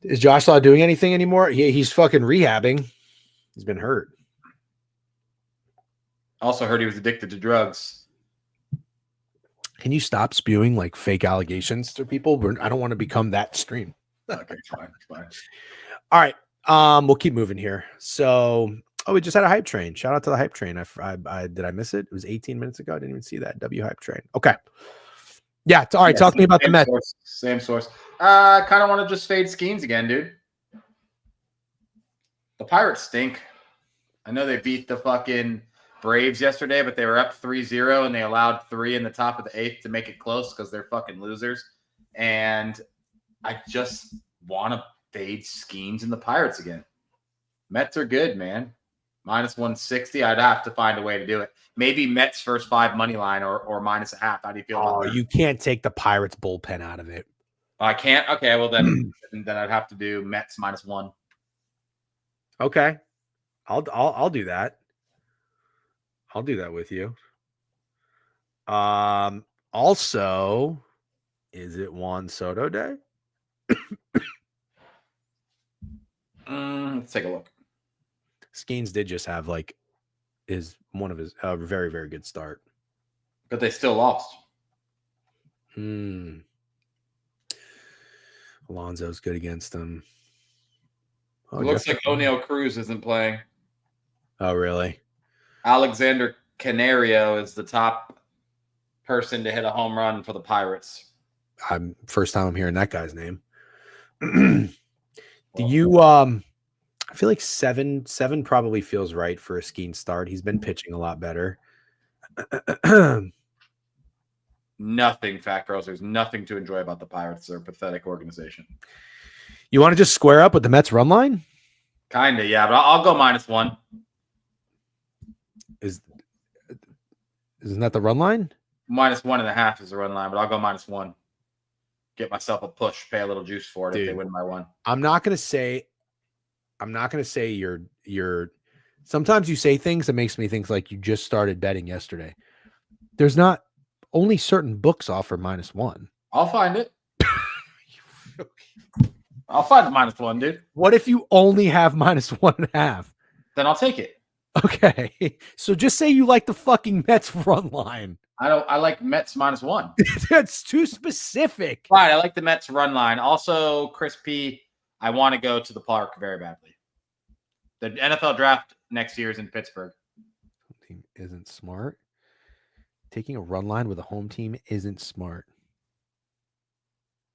Is Josh Law doing anything anymore? He's fucking rehabbing. He's been hurt. Also heard he was addicted to drugs. Can you stop spewing like fake allegations to people? I don't want to become that stream. Okay, fine. All right. We'll keep moving here. So, we just had a hype train. Shout out to the hype train. I did I miss it? It was 18 minutes ago. I didn't even see that. W hype train. Okay. Yeah. All right. Talk to me about the Mets. Same source. Kind of want to just fade schemes again, dude. The Pirates stink. I know they beat the fucking Braves yesterday, but they were up 3-0 and they allowed 3 in the top of the 8th to make it close because they're fucking losers. And I just want to fade schemes in the Pirates again. Mets are good, man. Minus 160. I'd have to find a way to do it. Maybe Mets first 5 money line or minus a half. How do you feel about that? You can't take the Pirates bullpen out of it. I can't. Okay, well then I'd have to do Mets minus 1. Okay. I'll do that. I'll do that with you. Also, is it Juan Soto day? Let's take a look. Skeens did just have one of his very, very good start. But they still lost. Alonso's good against them. It looks like O'Neal Cruz isn't playing. Oh, really? Alexander Canario is the top person to hit a home run for the Pirates. First time I'm hearing that guy's name. Do you I feel like seven probably feels right for a Skeen start. He's been pitching a lot better. Nothing, Fat Girls. There's nothing to enjoy about the Pirates. They're a pathetic organization. You want to just square up with the Mets run line? Kinda, yeah, but I'll go minus 1. Isn't that the run line? Minus 1.5 is the run line, but I'll go minus 1. Get myself a push, pay a little juice for it. Dude, if they win by 1. I'm not gonna say you're sometimes you say things that makes me think like you just started betting yesterday. There's not only certain books offer minus 1. I'll find it. I'll find the minus 1, dude. What if you only have minus 1.5? Then I'll take it. Okay. So just say you like the fucking Mets run line. I like Mets minus 1. That's too specific. Right. I like the Mets run line. Also, Chris P, I want to go to the park very badly. The NFL draft next year is in Pittsburgh. Team isn't smart. Taking a run line with a home team isn't smart.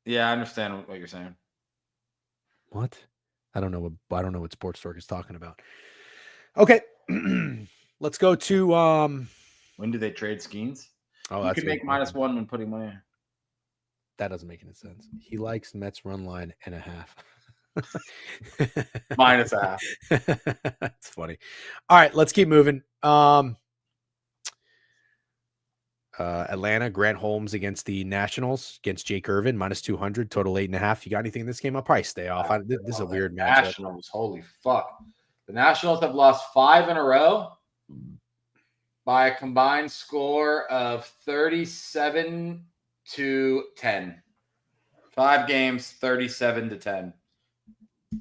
Yeah, I understand what you're saying. What? I don't know what Sports Dork is talking about. Okay. Let's go to when do they trade Skeens? Oh, you can make minus 1 when putting money. That doesn't make any sense. He likes Mets run line and a half. Minus a half. That's funny. All right, let's keep moving. Atlanta, Grant Holmes against the Nationals, against Jake Irvin, minus 200, total 8.5. You got anything in this game? I'll probably stay off. This is a weird matchup. Nationals, holy fuck. The Nationals have lost 5 in a row by a combined score of 37-10. 5 games, 37-10.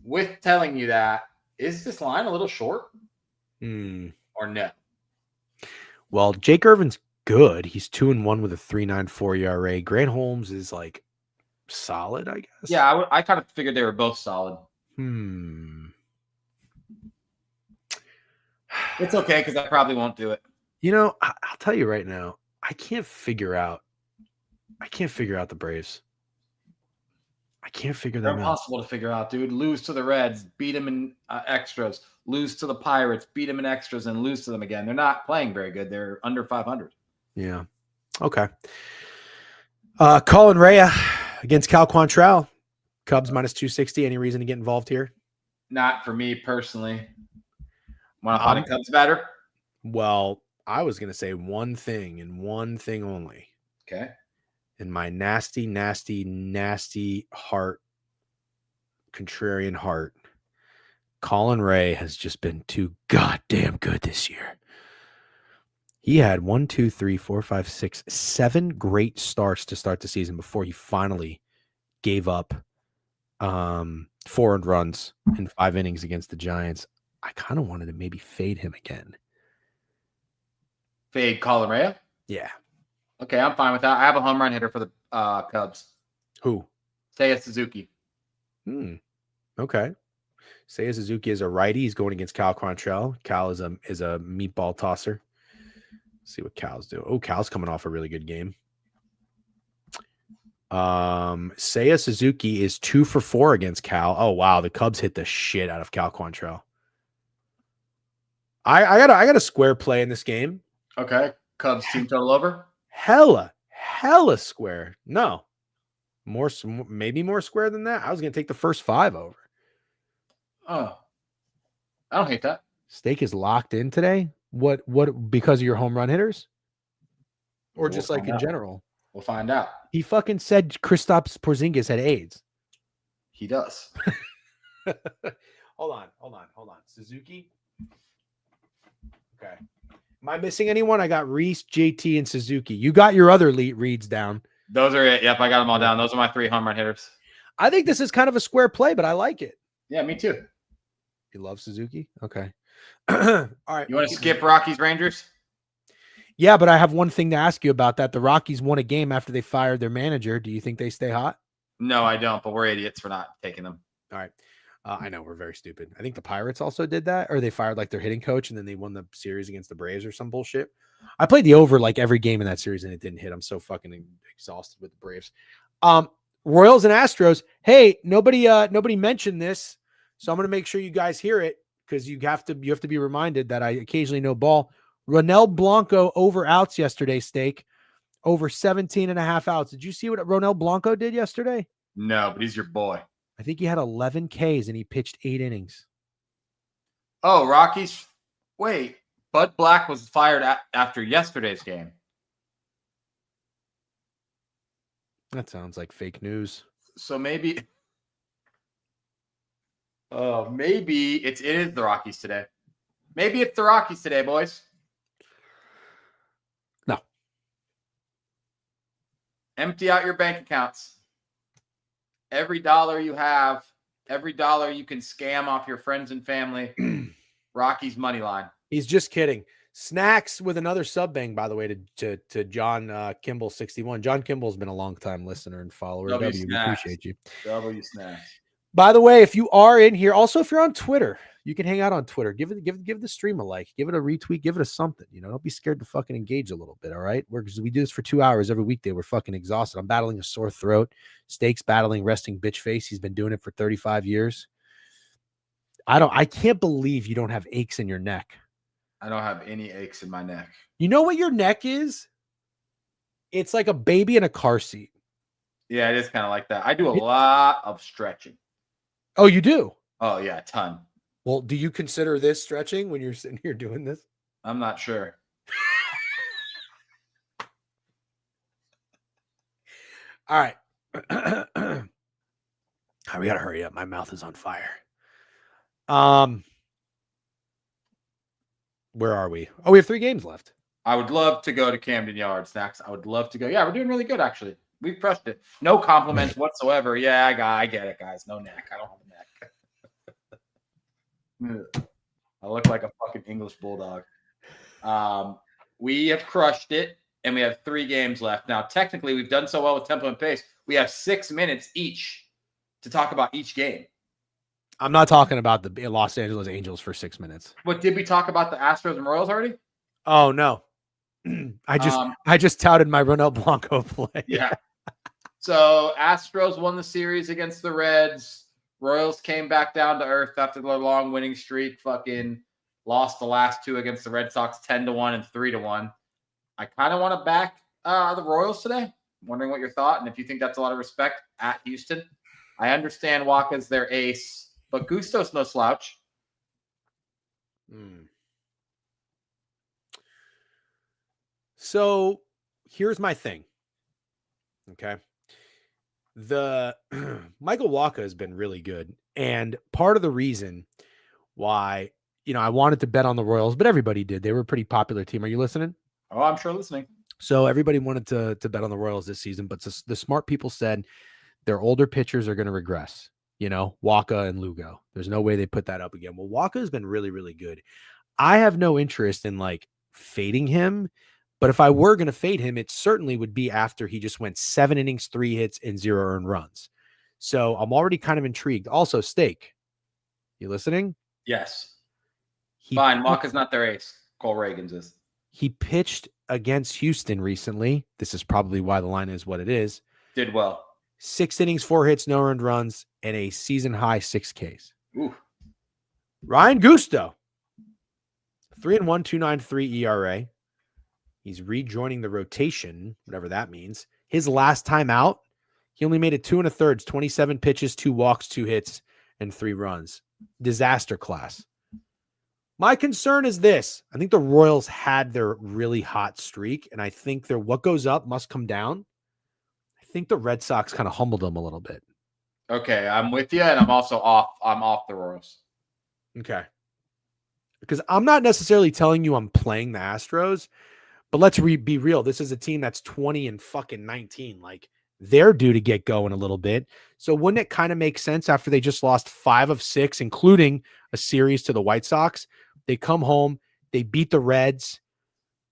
With telling you that, is this line a little short? Or no? Well, Jake Irvin's good. He's 2-1 with a 3.94 ERA. Grant Holmes is like solid, I guess. Yeah, I kind of figured they were both solid. It's okay because I probably won't do it. You know, I'll tell you right now, I can't figure out the Braves. I can't figure They're them out. impossible to figure out, dude. Lose to the Reds, beat them in extras. Lose to the Pirates, beat them in extras, and lose to them again. They're not playing very good. They're under 500. Yeah. Okay. Colin Rea against Cal Quantrill. Cubs minus 260. Any reason to get involved here? Not for me personally. Want to find a Cubs batter? Well, I was going to say one thing and one thing only. Okay. In my nasty, nasty, nasty heart, contrarian heart, Colin Rea has just been too goddamn good this year. He had 7 great starts to start the season before he finally gave up 4 earned runs in 5 innings against the Giants. I kind of wanted to maybe fade him again. Fade Colin Rea? Yeah. Okay, I'm fine with that. I have a home run hitter for the Cubs. Who? Seiya Suzuki. Okay. Seiya Suzuki is a righty. He's going against Cal Quantrill. Cal is a meatball tosser. Let's see what Cal's doing. Oh, Cal's coming off a really good game. Seiya Suzuki is 2 for 4 against Cal. Oh wow, the Cubs hit the shit out of Cal Quantrill. I got a square play in this game. Okay. Cubs team total over? Hella square. No. Maybe more square than that. I was gonna take the first 5 over. Oh. I don't hate that. Steak is locked in today. What because of your home run hitters? Or just like in general? We'll find out. He fucking said Kristaps Porzingis had AIDS. He does. Hold on. Suzuki. Okay. Am I missing anyone? I got Reese, JT, and Suzuki. You got your other reads down. Those are it. Yep, I got them all down. Those are my 3 home run hitters. I think this is kind of a square play, but I like it. Yeah, me too. You love Suzuki? Okay. All right. You want to skip Rockies Rangers? Yeah, but I have one thing to ask you about that. The Rockies won a game after they fired their manager. Do you think they stay hot? No, I don't, but we're idiots for not taking them. All right. I know we're very stupid. I think the Pirates also did that, or they fired like their hitting coach and then they won the series against the Braves or some bullshit. I played the over like every game in that series and it didn't hit. I'm so fucking exhausted with the Braves. Royals and Astros. Hey, nobody mentioned this, so I'm going to make sure you guys hear it because you have to be reminded that I occasionally know ball. Ronel Blanco over outs yesterday, Steak. Over 17.5 outs. Did you see what Ronel Blanco did yesterday? No, but he's your boy. I think he had 11 Ks and he pitched 8 innings. Oh, Rockies. Wait, Bud Black was fired after yesterday's game. That sounds like fake news. So maybe it is the Rockies today. Maybe it's the Rockies today, boys. No. Empty out your bank accounts. Every dollar you have, every dollar you can scam off your friends and family. Rockies money line. He's just kidding. Snacks with another sub bang, by the way, to John Kimball 61. John Kimball's been a long time listener and follower. W We Snacks. appreciate you. W Snacks. By the way, if you are in here, also if you're on Twitter, you can hang out on Twitter. Give the stream a like, give it a retweet, give it a something. Don't be scared to fucking engage a little bit. All right, we do this for 2 hours every weekday. We're fucking exhausted. I'm battling a sore throat. Steak's battling resting bitch face. He's been doing it for 35 years. I can't believe you don't have aches in your neck. I don't have any aches in my neck. You know what your neck is? It's like a baby in a car seat. Yeah, it is kind of like that. I do a lot of stretching. Oh, you do? Oh, yeah, a ton. Well, do you consider this stretching when you're sitting here doing this? I'm not sure. All right. We got to hurry up. My mouth is on fire. Where are we? Oh, we have 3 games left. I would love to go to Camden Yards, Snacks. I would love to go. Yeah, we're doing really good, actually. We've crushed it. No compliments whatsoever. Yeah, I get it, guys. No neck. I don't have a neck. I look like a fucking English bulldog. We have crushed it, and we have 3 games left. Now, technically, we've done so well with tempo and pace. We have 6 minutes each to talk about each game. I'm not talking about the Los Angeles Angels for 6 minutes. But did we talk about the Astros and Royals already? Oh, no. I just touted my Ronel Blanco play. Yeah. So Astros won the series against the Reds. Royals came back down to earth after their long winning streak. Fucking lost the last two against the Red Sox 10-1 and 3-1. I kind of want to back the Royals today. Wondering what your thought, and if you think that's a lot of respect at Houston. I understand Waka's their ace, but Gusto's no slouch. So here's my thing. Okay. The Michael Wacha has been really good. And part of the reason why, I wanted to bet on the Royals, but everybody did. They were a pretty popular team. Are you listening? Oh, I'm sure listening. So everybody wanted to bet on the Royals this season, but the smart people said their older pitchers are going to regress. Wacha and Lugo. There's no way they put that up again. Well, Wacha has been really, really good. I have no interest in fading him, but if I were going to fade him, it certainly would be after he just went 7 innings, 3 hits, and 0 earned runs. So I'm already kind of intrigued. Also, Steak, you listening? Yes. Fine. Waka's not their ace. Cole Reagan's is. He pitched against Houston recently. This is probably why the line is what it is. Did well. 6 innings, 4 hits, no earned runs, and a season high 6 Ks. Ooh. Ryan Gusto, 3-1, 2.93 ERA. He's rejoining the rotation, whatever that means. His last time out, he only made it 2 1/3, 27 pitches, 2 walks, 2 hits, and 3 runs. Disaster class. My concern is this. I think the Royals had their really hot streak, and I think what goes up must come down. I think the Red Sox kind of humbled them a little bit. Okay, I'm with you, and I'm also off. I'm off the Royals. Okay. Because I'm not necessarily telling you I'm playing the Astros, but let's be real. This is a team that's 20 and fucking 19. They're due to get going a little bit. So wouldn't it kind of make sense after they just lost 5 of 6, including a series to the White Sox? They come home, they beat the Reds.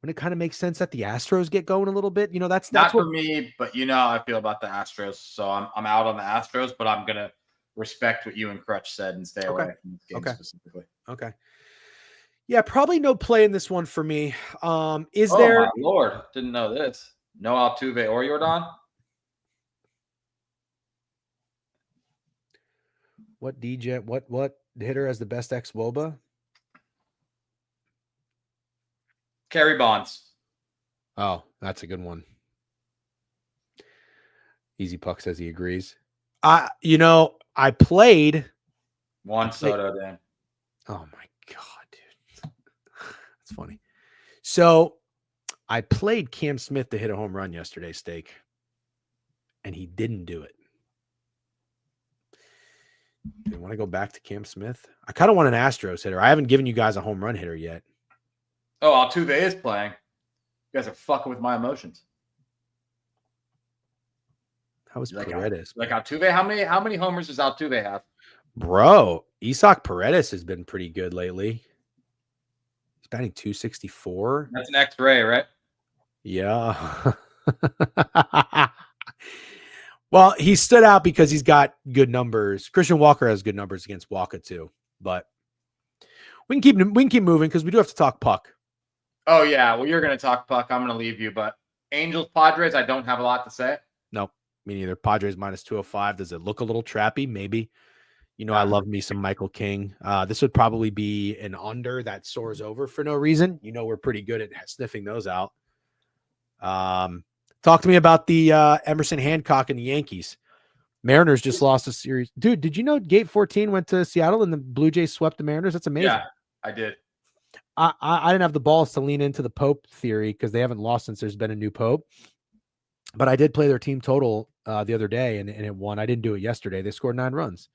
Wouldn't it kind of make sense that the Astros get going a little bit? That's not for me, but how I feel about the Astros. So I'm out on the Astros, but I'm gonna respect what you and Crutch said and stay away from this game specifically. Okay. Yeah, probably no play in this one for me. Oh my Lord, didn't know this. No Altuve or Yordan. What DJ? What hitter has the best ex-WOBA? Kerry Bonds. Oh, that's a good one. Easy Puck says he agrees. I played Juan Soto then. Oh my God, dude. That's funny. So I played Cam Smith to hit a home run yesterday, Steak, and he didn't do it. Do you want to go back to Cam Smith? I kind of want an Astros hitter. I haven't given you guys a home run hitter yet. Oh, Altuve is playing. You guys are fucking with my emotions. How is Paredes? Altuve? How many homers does Altuve have? Bro, Isaac Paredes has been pretty good lately. He's batting 264. That's an X-ray, right? Yeah. Well, he stood out because he's got good numbers. Christian Walker has good numbers against Wacha too, but we can keep moving because we do have to talk puck. Oh yeah, well you're gonna talk puck. I'm gonna leave you, but Angels Padres, I don't have a lot to say. No, me neither. Padres minus 205. Does it look a little trappy? Maybe. I love me some Michael King. This would probably be an under that soars over for no reason. We're pretty good at sniffing those out. Talk to me about the Emerson Hancock and the Yankees. Mariners just lost a series. Dude, did you know Gate 14 went to Seattle and the Blue Jays swept the Mariners? That's amazing. Yeah, I did. I didn't have the balls to lean into the Pope theory because they haven't lost since there's been a new Pope. But I did play their team total the other day and it won. I didn't do it yesterday. They scored 9 runs.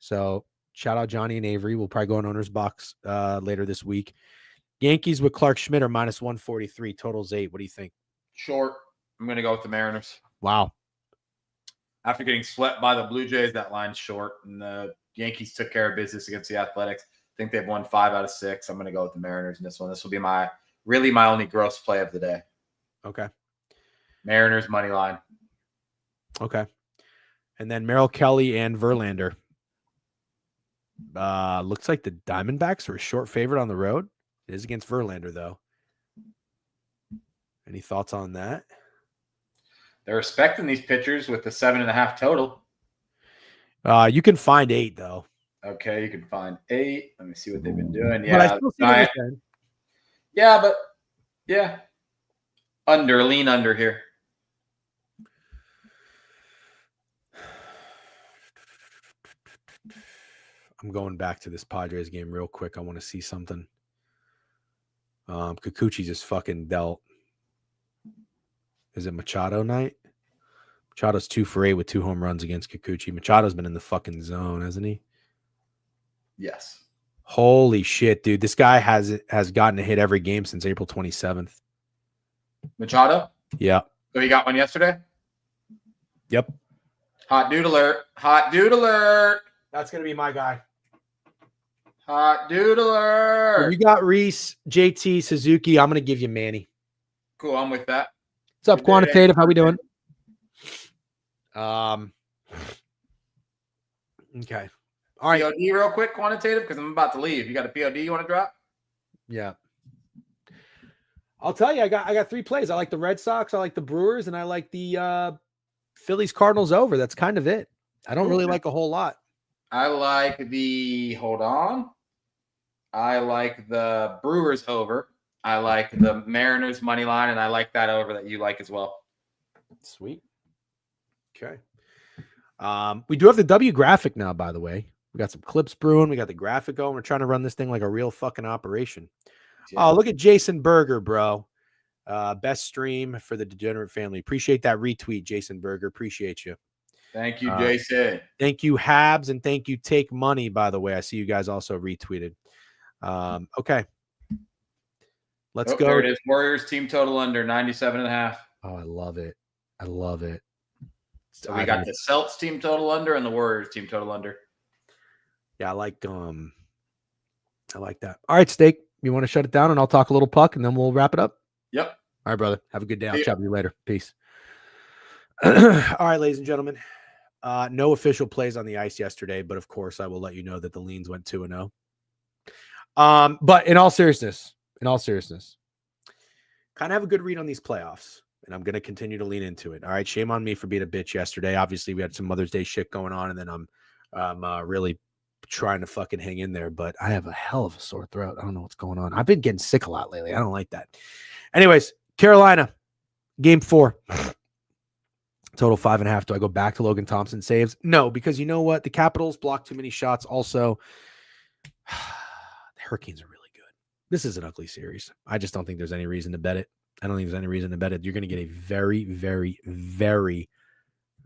So shout out Johnny and Avery. We'll probably go on owner's box later this week. Yankees with Clark Schmidt are minus 143. Totals 8. What do you think? Short. I'm going to go with the Mariners. Wow. After getting swept by the Blue Jays, that line's short. And the Yankees took care of business against the Athletics. I think they've won 5 out of 6. I'm going to go with the Mariners in this one. This will be my only gross play of the day. Okay. Mariners money line. Okay. And then Merrill Kelly and Verlander. Looks like the Diamondbacks are a short favorite on the road. It is against Verlander, though. Any thoughts on that? They're respecting these pitchers with the 7.5 total. You can find 8 though. Okay, you can find 8. Let me see what they've been doing. But I Yeah, still see them Giant- defend. yeah, but yeah, lean under here. I'm going back to this Padres game real quick. I want to see something. Kikuchi just fucking dealt. Is it Machado night? Machado's 2 for 8 with 2 home runs against Kikuchi. Machado's been in the fucking zone, hasn't he? Yes. Holy shit, dude. This guy has gotten a hit every game since April 27th. Machado? Yeah. So he got one yesterday? Yep. Hot dude alert. Hot dude alert. That's going to be my guy. Hot dude alert. You got Reese, JT, Suzuki. I'm going to give you Manny. Cool, I'm with that. What's up, Good day. Quantitative? How we doing? Okay. All right. POD real quick, quantitative, because I'm about to leave. You got a POD you want to drop? Yeah. I'll tell you, I got 3 plays. I like the Red Sox, I like the Brewers, and I like the Phillies Cardinals over. That's kind of it. I don't really like a whole lot. I like the I like the Brewers over. I like the Mariners money line, and I like that over that you like as well. Sweet. Okay. We do have the W graphic now, by the way. We got some clips brewing. We got the graphic going. We're trying to run this thing like a real fucking operation. Yeah. Oh, look at Jason Berger, bro. Best stream for the Degenerate family. Appreciate that retweet, Jason Berger. Appreciate you. Thank you, Jason. Thank you, Habs, and thank you, Take Money, by the way. I see you guys also retweeted. Okay. Let's go. There it is. Warriors team total under 97.5. Oh, I love it. I love it. So we got the Celts team total under and the Warriors team total under. Yeah, I like that. All right, Steak. You want to shut it down and I'll talk a little puck and then we'll wrap it up? Yep. All right, brother. Have a good day. I'll See ya. chat with you later. Peace. All right, ladies and gentlemen. No official plays on the ice yesterday, but of course I will let you know that the Leans went 2-0. But in all seriousness, kind of have a good read on these playoffs, and I'm going to continue to lean into it. All right. Shame on me for being a bitch yesterday. Obviously, we had some Mother's Day shit going on, and then I'm really trying to fucking hang in there, but I have a hell of a sore throat. I don't know what's going on. I've been getting sick a lot lately. I don't like that. Anyways, Carolina, game 4. Total 5.5. Do I go back to Logan Thompson saves? No, because you know what? The Capitals blocked too many shots. Also, the Hurricanes are really good. This is an ugly series. I just don't think there's any reason to bet it. I don't think there's any reason to bet it. You're going to get a very, very, very,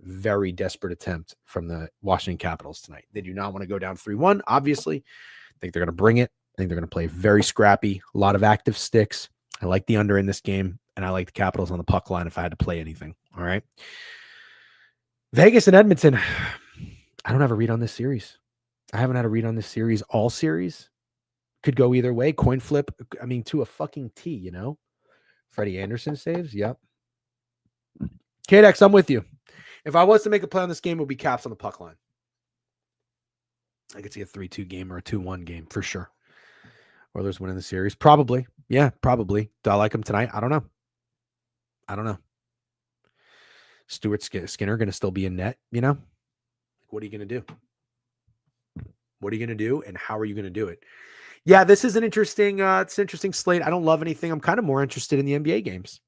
very desperate attempt from the Washington Capitals tonight. They do not want to go down 3-1, obviously. I think they're going to bring it. I think they're going to play very scrappy, a lot of active sticks. I like the under in this game, and I like the Capitals on the puck line if I had to play anything. All right. Vegas and Edmonton. I don't have a read on this series. I haven't had a read on this series all series. Could go either way. Coin flip. I mean, to a fucking T, you know? Freddie Anderson saves. Yep. KDEX, I'm with you. If I was to make a play on this game, it would be Caps on the puck line. I could see a 3-2 game or a 2-1 game for sure. Oilers winning the series. Probably. Yeah, probably. Do I like them tonight? I don't know. Stuart Skinner going to still be in net, you know? What are you going to do? What are you going to do, and how are you going to do it? Yeah, this is an interesting it's an interesting slate. I don't love anything. I'm kind of more interested in the NBA games.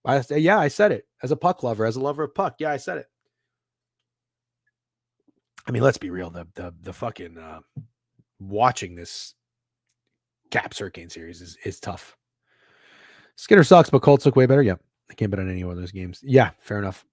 I said it. As a puck lover, as a lover of puck. Yeah, I said it. I mean, let's be real. The fucking watching this Caps Hurricane series is tough. Skinner sucks, but Colts look way better. Yeah, I can't bet on any of those games. Yeah, fair enough.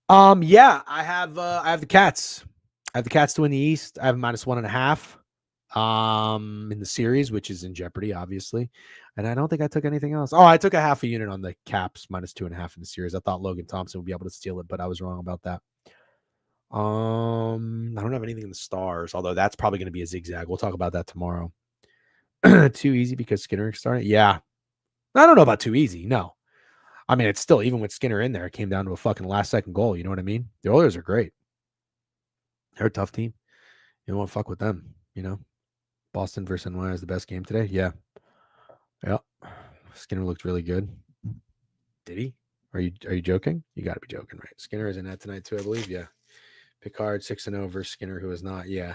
Yeah, I have the Cats. I have the Cats to win the East. I have -1.5 in the series, which is in jeopardy, obviously. And I don't think I took anything else. Oh, I took a half a unit on the Caps -2.5 in the series. I thought Logan Thompson would be able to steal it, but I was wrong about that. I don't have anything in the Stars, although that's probably going to be a zigzag. We'll talk about that tomorrow. Too easy because Skinner started. Yeah. I don't know about too easy. No. I mean, it's still, even with Skinner in there, it came down to a fucking last second goal. You know what I mean? The Oilers are great. They're a tough team. You don't want to fuck with them, you know? Boston versus NY is the best game today. Yeah. Yeah. Skinner looked really good. Did he? Are you joking? You got to be joking, right? Skinner is in that tonight too, I believe. Yeah. Picard 6-0 versus Skinner, who is not. Yeah.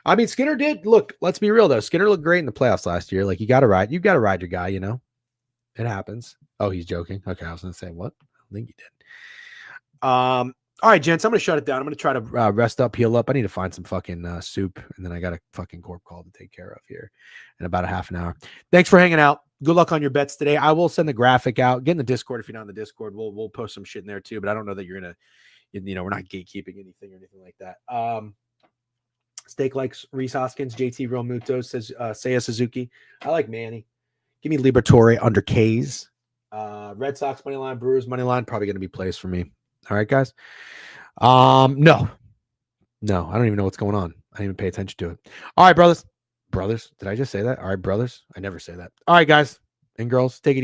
I mean, Skinner did look. Let's be real though. Skinner looked great in the playoffs last year. Like you got to ride. You've got to ride your guy. You know, it happens. Oh, he's joking. Okay, I was gonna say what? I think he did. All right, gents. I'm gonna shut it down. I'm gonna try to rest up, heal up. I need to find some fucking soup, and then I got a fucking corp call to take care of here in about a half an hour. Thanks for hanging out. Good luck on your bets today. I will send the graphic out. Get in the Discord if you're not in the Discord. We'll post some shit in there too. But I don't know that you're gonna, we're not gatekeeping anything or anything like that. Steak likes Reese Hoskins. JT Real Muto says Seiya Suzuki. I like Manny. Give me Liberatore under K's. Red Sox money line, Brewers money line, probably going to be plays for me. All right, guys. No, I don't even know what's going on. I didn't even pay attention to it. All right, brothers. Did I just say that? All right, brothers. I never say that. All right, guys and girls, take it easy.